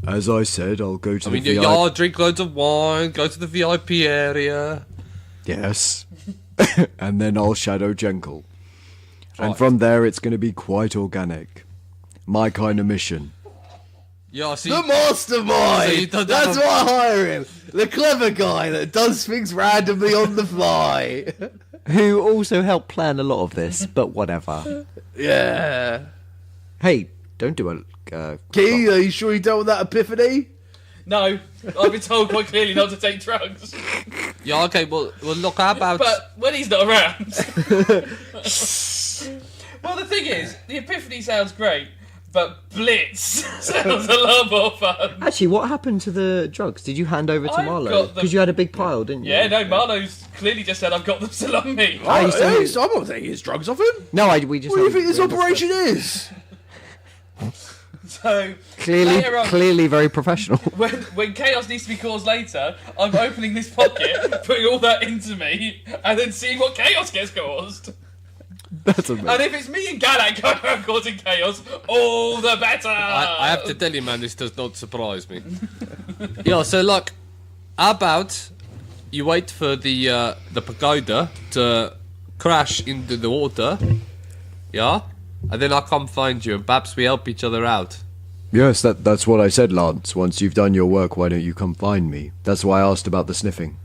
As I said, I'll go to I the mean, VIP. yeah, drink loads of wine, go to the VIP area. Yes. And then I'll shadow Jenkle. And Right. from there, it's going to be quite organic. My kind of mission. Yeah, see, The mastermind! So you don't That's have a- why I hire him. The clever guy that does things randomly on the fly. Who also helped plan a lot of this, but whatever. Yeah. Hey, don't do a... Key, are you sure you dealt with that epiphany? No, I've been told quite clearly not to take drugs. yeah, okay. Well, look. How about? But when he's not around... Well, the thing is, the epiphany sounds great, but Blitz sounds a lot more fun. Actually, what happened to the drugs? Did you hand over to I've Marlowe? got them- Because you had a big pile, didn't you? Yeah, no, Marlowe's clearly just said I've got them still on me. I used to- I'm not taking his drugs off him. No, we just... What do you think this we haven't operation is? So, later on, Clearly very professional. when chaos needs to be caused later, I'm opening this pocket, putting all that into me, and then seeing what chaos gets caused. That's amazing. And if it's me and Galak going around causing chaos, all the better. I have to tell you, man, this does not surprise me. Yeah. So, like, how about you wait for the pagoda to crash into the water, yeah, and then I'll come find you, and perhaps we help each other out. Yes, that's what I said, Lance. Once you've done your work, why don't you come find me? That's why I asked about the sniffing.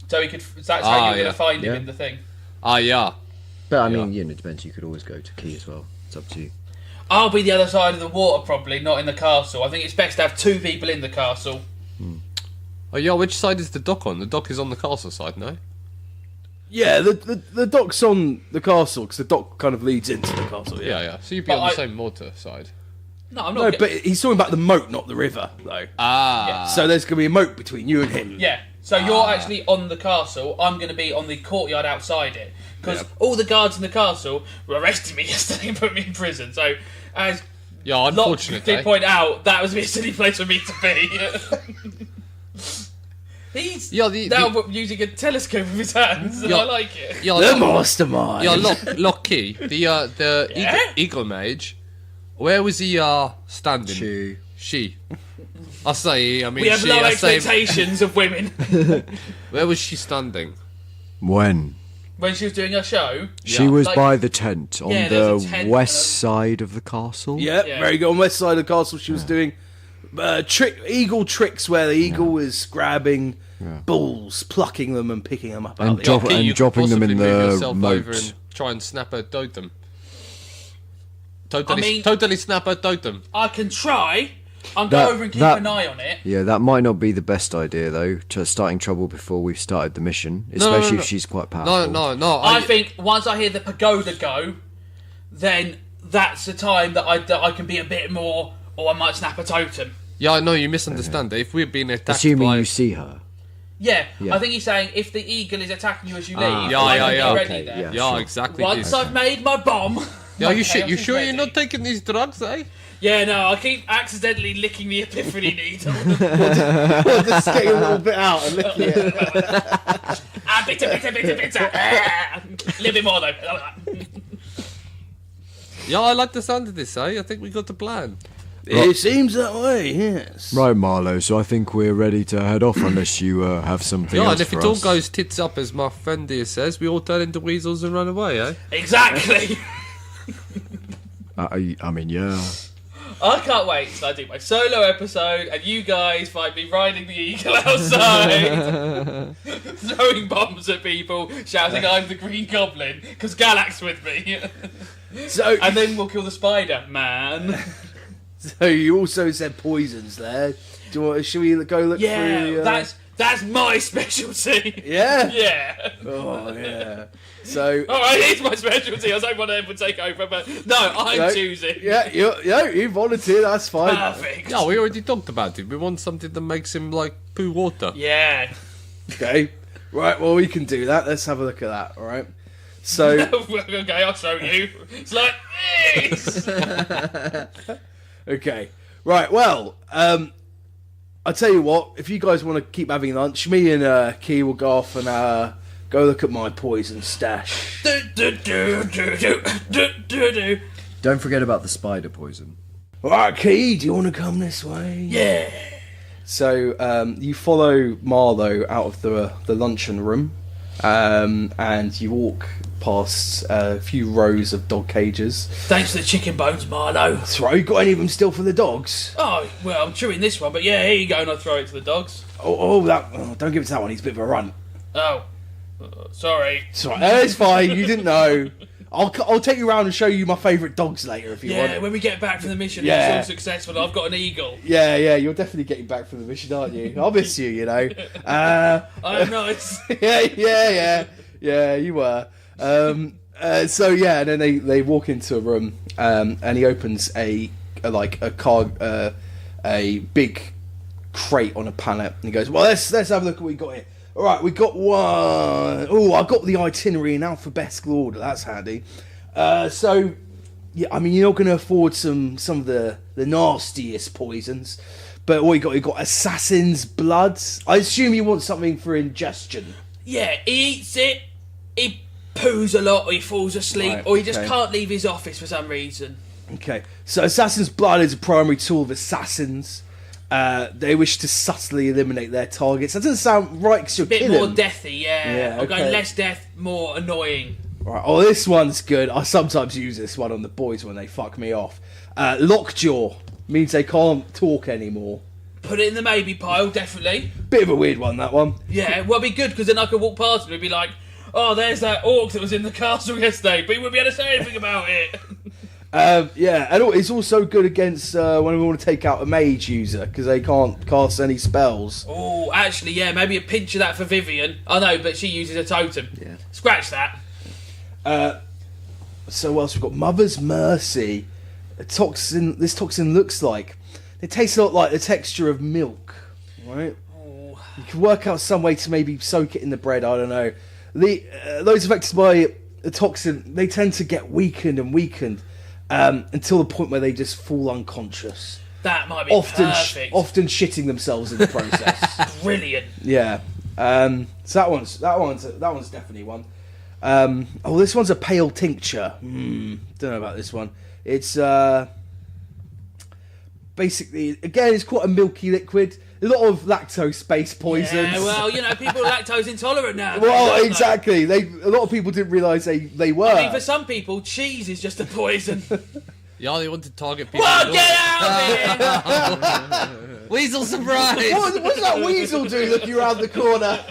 So that's how you're going to find him in the thing. Yeah. But I mean, it depends. You could always go to Key as well. It's up to you. I'll be the other side of the water, probably, not in the castle. I think it's best to have 2 people in the castle. Oh yeah, which side is the dock on? The dock is on the castle side, no? Yeah, the dock's on the castle, because the dock kind of leads into the castle. Yeah. So you'd be on the same water side. No, I'm No, not. but he's talking about the moat, not the river, though. So there's going to be a moat between you and him. Yeah, so you're actually on the castle. I'm going to be on the courtyard outside it. Because all the guards in the castle were arresting me yesterday and put me in prison. So, as Locke unfortunately, did point out, that was a silly place for me to be. He's now using a telescope with his hands, and I like it. The mastermind. Yeah, Locke, the eagle mage. Where was he standing? She. I say, I mean, we have low expectations of women. Where was she standing? When she was doing her show? she was by the tent on the west side of the castle. Yeah, very good. On west side of the castle, she was doing eagle tricks where the eagle was grabbing bulls, plucking them and picking them up And out of the and dropping them in the moat. Over and try and snap her totem. Totally snap her totem. I can try. I'll go over and keep an eye on it. Yeah, that might not be the best idea, though, to starting trouble before we've started the mission, especially if she's quite powerful. No. I think once I hear the pagoda go, then that's the time that I can be a bit more, or I might snap a totem. Yeah, I know, you misunderstand. If we're being attacked Assuming you see her. Yeah, I think he's saying if the eagle is attacking you as you leave, I yeah. can be ready Okay, there. Yeah, exactly. Once I've made my bomb... Yeah, you sure ready. you're not taking these drugs, eh? Yeah, no, I keep accidentally licking the epiphany needle. just getting a little bit out and licking it. Bitter. A little bit more, though. Yeah, I like the sound of this, eh? I think we got the plan. It seems that way, yes. Right, Marlowe, so I think we're ready to head off unless you have something else Yeah, and if for it all us. goes tits up, as my friend here says, we all turn into weasels and run away, eh? Exactly. I mean, yeah. I can't wait till I do my solo episode and you guys find me riding the eagle outside, throwing bombs at people, shouting I'm the Green Goblin, because Galac's with me. And then we'll kill the Spider-Man. So you also said poisons there. Should we go look through... Yeah, that's my specialty. Yeah? Yeah. Oh, yeah. So... Alright, it's my specialty. I don't want anyone to take over, but no, I'm choosing. Yeah, you volunteer, that's fine. Perfect. Yeah, we already talked about it. We want something that makes him, like, poo water. Yeah. Okay. Right, well, we can do that. Let's have a look at that, alright? So... Okay, I'll show you. It's like this. Okay. Right, well, I'll tell you what, if you guys want to keep having lunch, me and Key will go off and go look at my poison stash. Don't forget about the spider poison. Alright, Key, do you want to come this way? Yeah. So, you follow Marlowe out of the luncheon room, and you walk past a few rows of dog cages. Thanks for the chicken bones, Marlowe. That's right, you got any of them still for the dogs? Oh, well, I'm chewing this one, but yeah, here you go, and I throw it to the dogs. Oh, don't give it to that one, he's a bit of a runt. Oh, sorry. It's right, it's fine, you didn't know. I'll take you around and show you my favourite dogs later if you want. Yeah, when we get back from the mission, Yeah. it's all successful, I've got an eagle. Yeah, you're definitely getting back from the mission, aren't you? I'll miss you, you know. I'm nice. Yeah, you were. So yeah, and then they walk into a room, and he opens a big crate on a pallet, and he goes, "Well, let's have a look at what we got here. All right, we got one. Oh, I got the itinerary in alphabetical order. That's handy. So yeah, I mean, you're not going to afford some of the nastiest poisons." But what you got assassin's blood. I assume you want something for ingestion. Yeah, he eats it, he poos a lot, or he falls asleep, Right, or he just okay. can't leave his office for some reason. Okay, so assassin's blood is a primary tool of assassins. They wish to subtly eliminate their targets. That doesn't sound right because you're Bit killing. more deathy, yeah. I'll okay. go less death, more annoying. Right. Oh, this one's good. I sometimes use this one on the boys when they fuck me off. Lockjaw means they can't talk anymore. Put it in the maybe pile, definitely. Bit of a weird one, that one. Yeah, well, it'd be good because then I could walk past and be like, "Oh, there's that orc that was in the castle yesterday," but he wouldn't be able to say anything about it. Yeah, and it's also good against when we want to take out a mage user because they can't cast any spells. Oh, actually, yeah, maybe a pinch of that for Vivian. I know, but she uses a totem. Yeah. Scratch that. So what else we've got? Mother's Mercy. This toxin looks like. It tastes a lot like the texture of milk, right? Oh. You can work out some way to maybe soak it in the bread. I don't know. Those affected by the toxin, they tend to get weakened and weakened until the point where they just fall unconscious. That might be perfect. Often shitting themselves in the process. Brilliant. Yeah. So that one's definitely one. This one's a pale tincture. Don't know about this one. It's basically, again, it's quite a milky liquid. A lot of lactose-based poisons. Yeah, well, people are lactose intolerant now. Well, exactly. A lot of people didn't realise they were. I mean, for some people, cheese is just a poison. Yeah, they want to target people. Whoa, get out of here! Weasel surprise! What's that weasel do looking around the corner?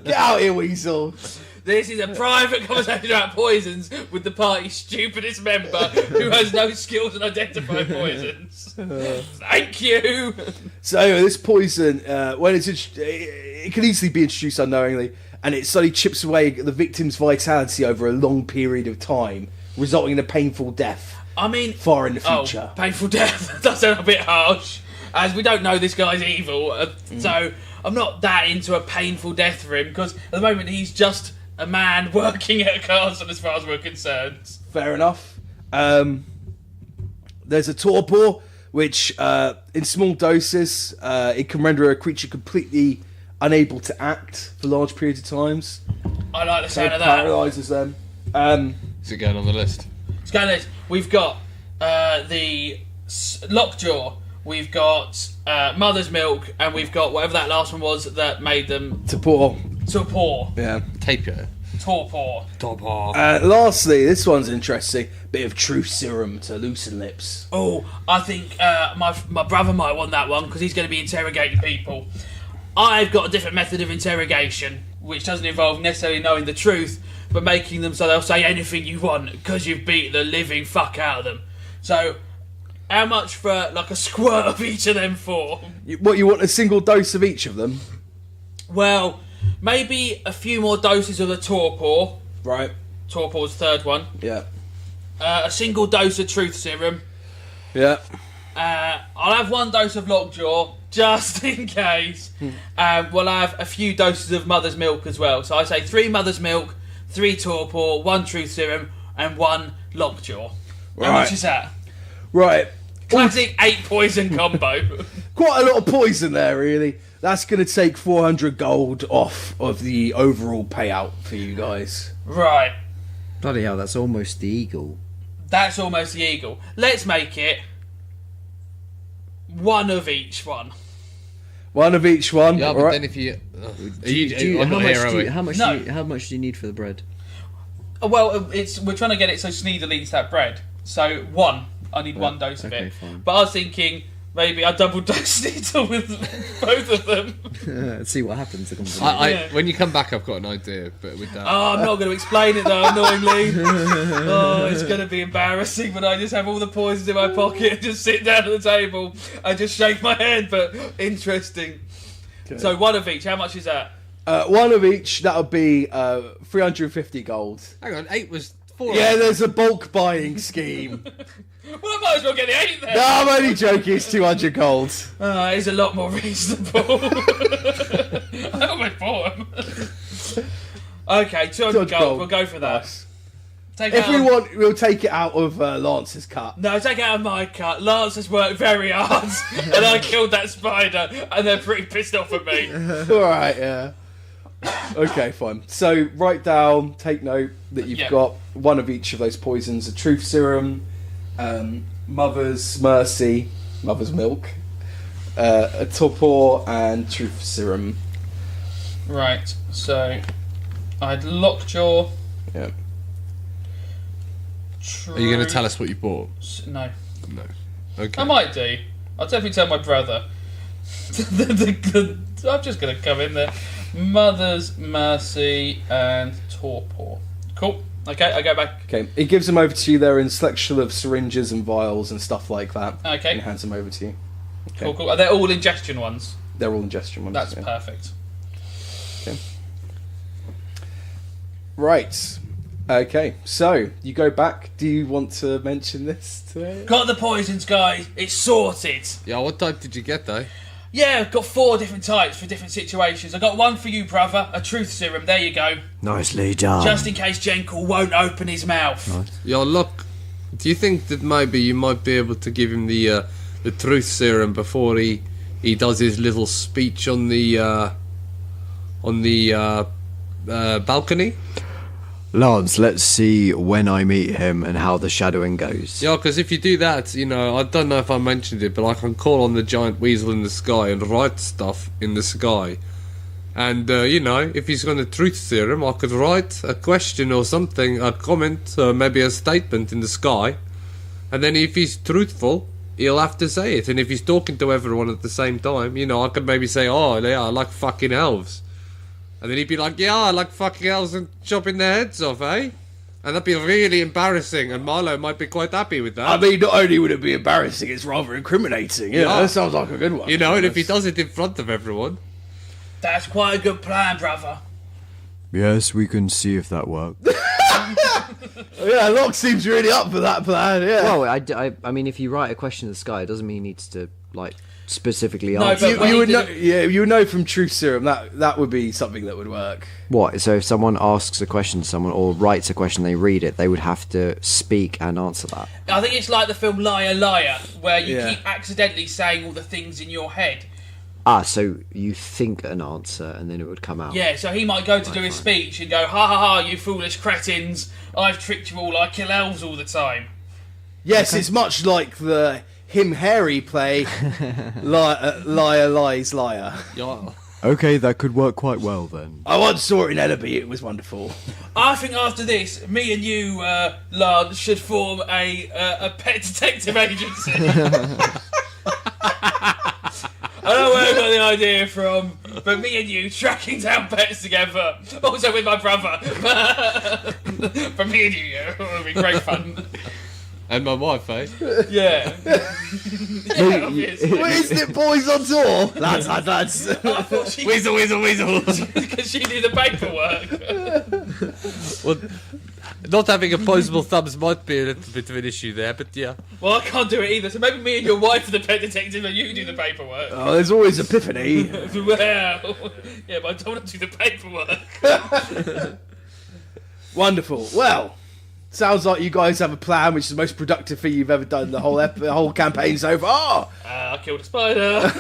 Get out here, weasel. This is a private conversation about poisons with the party's stupidest member who has no skills in identifying poisons. Thank you! So anyway, this poison, it can easily be introduced unknowingly, and it slowly chips away at the victim's vitality over a long period of time, resulting in a painful death. I mean, far in the future. Painful death. That sounds a bit harsh, as we don't know this guy's evil. So I'm not that into a painful death for him because at the moment he's just a man working at a castle, as far as we're concerned. Fair enough. There's a torpor, which in small doses it can render a creature completely unable to act for large periods of times. I like the sound of that. Paralyses them. Is it going on the list? Let's go on the list. We've got the Lockjaw, we've got Mother's Milk, and we've got whatever that last one was that made them Torpor. Yeah. Tapio. Torpor. Lastly, this one's interesting. Bit of truth serum to loosen lips. Oh, I think my brother might want that one because he's going to be interrogating people. I've got a different method of interrogation, which doesn't involve necessarily knowing the truth, but making them so they'll say anything you want because you've beat the living fuck out of them. So, how much for like a squirt of each of them for? You want a single dose of each of them? Well, maybe a few more doses of the Torpor. Right. Torpor's third one. Yeah. A single dose of Truth Serum. Yeah. I'll have one dose of Lockjaw, just in case. We'll have a few doses of Mother's Milk as well. So I say 3 Mother's Milk, 3 Torpor, 1 Truth Serum, and 1 Lockjaw. How much is that? Right. Classic 8 poison combo. Quite a lot of poison there, really. That's going to take 400 gold off of the overall payout for you guys. Right. Bloody hell, that's almost the eagle. That's almost the eagle. Let's make it one of each one. One of each one. Yeah, but right. then if you... How much do you need for the bread? Well, we're trying to get it so Sneeder eats that bread. So I need one dose of it. Fine. But I was thinking maybe I double dose Sneeder with both of them. Let's see what happens. When you come back, I've got an idea, but with that... Oh, I'm not going to explain it though, annoyingly. Oh, it's going to be embarrassing when I just have all the poisons in my pocket and just sit down at the table and just shake my head, but interesting. Okay. So one of each, how much is that? One of each, that would be 350 gold. Hang on, 8 was 4. Yeah, there's a bulk buying scheme. Well, I might as well get the 8 then. No, I'm only joking, it's 200 gold. It's a lot more reasonable. I almost bought them. Okay, 200 gold, we'll go for that. Nice. If we want, we'll take it out of Lance's cut. No, take it out of my cut. Lance has worked very hard, and I killed that spider, and they're pretty pissed off at me. Alright, yeah. Okay, fine. So, write down, take note that you've got one of each of those poisons. A truth serum, Mother's Mercy, Mother's Milk, a torpor and truth serum. Right, so I'd lockjaw. Yeah. Are you going to tell us what you bought? No. No. Okay. I might do. I'll definitely tell my brother. I'm just going to come in there. Mother's Mercy and Torpor. Cool. Okay, I go back. Okay, he gives them over to you. They're in selection of syringes and vials and stuff like that. Okay. And hands them over to you. Okay. Cool. Are they all ingestion ones? They're all ingestion ones. That's yeah. perfect. Okay. Right. Okay, so you go back. Do you want to mention this today? Got the poisons, guys. It's sorted. Yeah, what type did you get, though? Yeah, I've got 4 different types for different situations. I got one for you, brother. A truth serum. There you go. Nicely done. Just in case Jenkle won't open his mouth. Yeah, look, do you think that maybe you might be able to give him the truth serum before he does his little speech on the balcony? Lance, let's see when I meet him and how the shadowing goes. Yeah, because if you do that, you know, I don't know if I mentioned it, but I can call on the giant weasel in the sky and write stuff in the sky. And, you know, if he's got a truth serum, I could write a question or something, a comment, maybe a statement in the sky. And then if he's truthful, he'll have to say it. And if he's talking to everyone at the same time, you know, I could maybe say, oh, yeah, I like fucking elves. And then he'd be like, yeah, I like fucking elves and chopping their heads off, eh? And that'd be really embarrassing, and Marlo might be quite happy with that. I mean, not only would it be embarrassing, it's rather incriminating. Yeah, that sounds like a good one. You know, and if he does it in front of everyone... That's quite a good plan, brother. Yes, we can see if that works. Yeah, Locke seems really up for that plan, yeah. Well, I mean, if you write a question in the sky, it doesn't mean he needs to, like, specifically No, answer. but You would know, did you would know from truth serum that would be something that would work. What? So if someone asks a question to someone or writes a question, they read it, they would have to speak and answer that. I think it's like the film Liar Liar, where you Yeah. keep accidentally saying all the things in your head. Ah, so you think an answer and then it would come out. Yeah, so he might go to do his speech and go, ha ha ha, you foolish cretins, I've tricked you all, I kill elves all the time. Yes, it's much like the Him Harry play Liar Lies Liar. Yeah. Okay, that could work quite well then. I once saw it in Enderby, it was wonderful. I think after this, me and you, Lance, should form a pet detective agency. I don't know where I got the idea from, but me and you tracking down pets together, also with my brother. But me and you, yeah, it would be great fun. And my wife, eh? Yeah. Yeah, obviously. What is it, boys on tour? Lads. I thought she Weasel! because she did the paperwork. Well, not having opposable thumbs might be a little bit of an issue there, but yeah. Well, I can't do it either, so maybe me and your wife are the pet detective and you do the paperwork. Oh, there's always epiphany. Well, yeah, but I don't want to do the paperwork. Wonderful. Well, sounds like you guys have a plan, which is the most productive thing you've ever done the whole campaign so far. I killed a spider.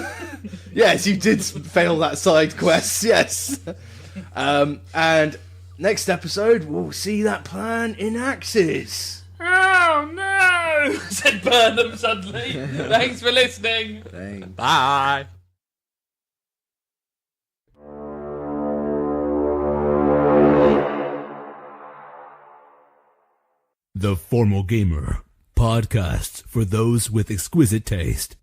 Yes, you did fail that side quest, yes. And next episode, we'll see that plan in axis. Oh no! Said Burnham suddenly. Thanks for listening. Bye! The Formal Gamer, podcasts for those with exquisite taste.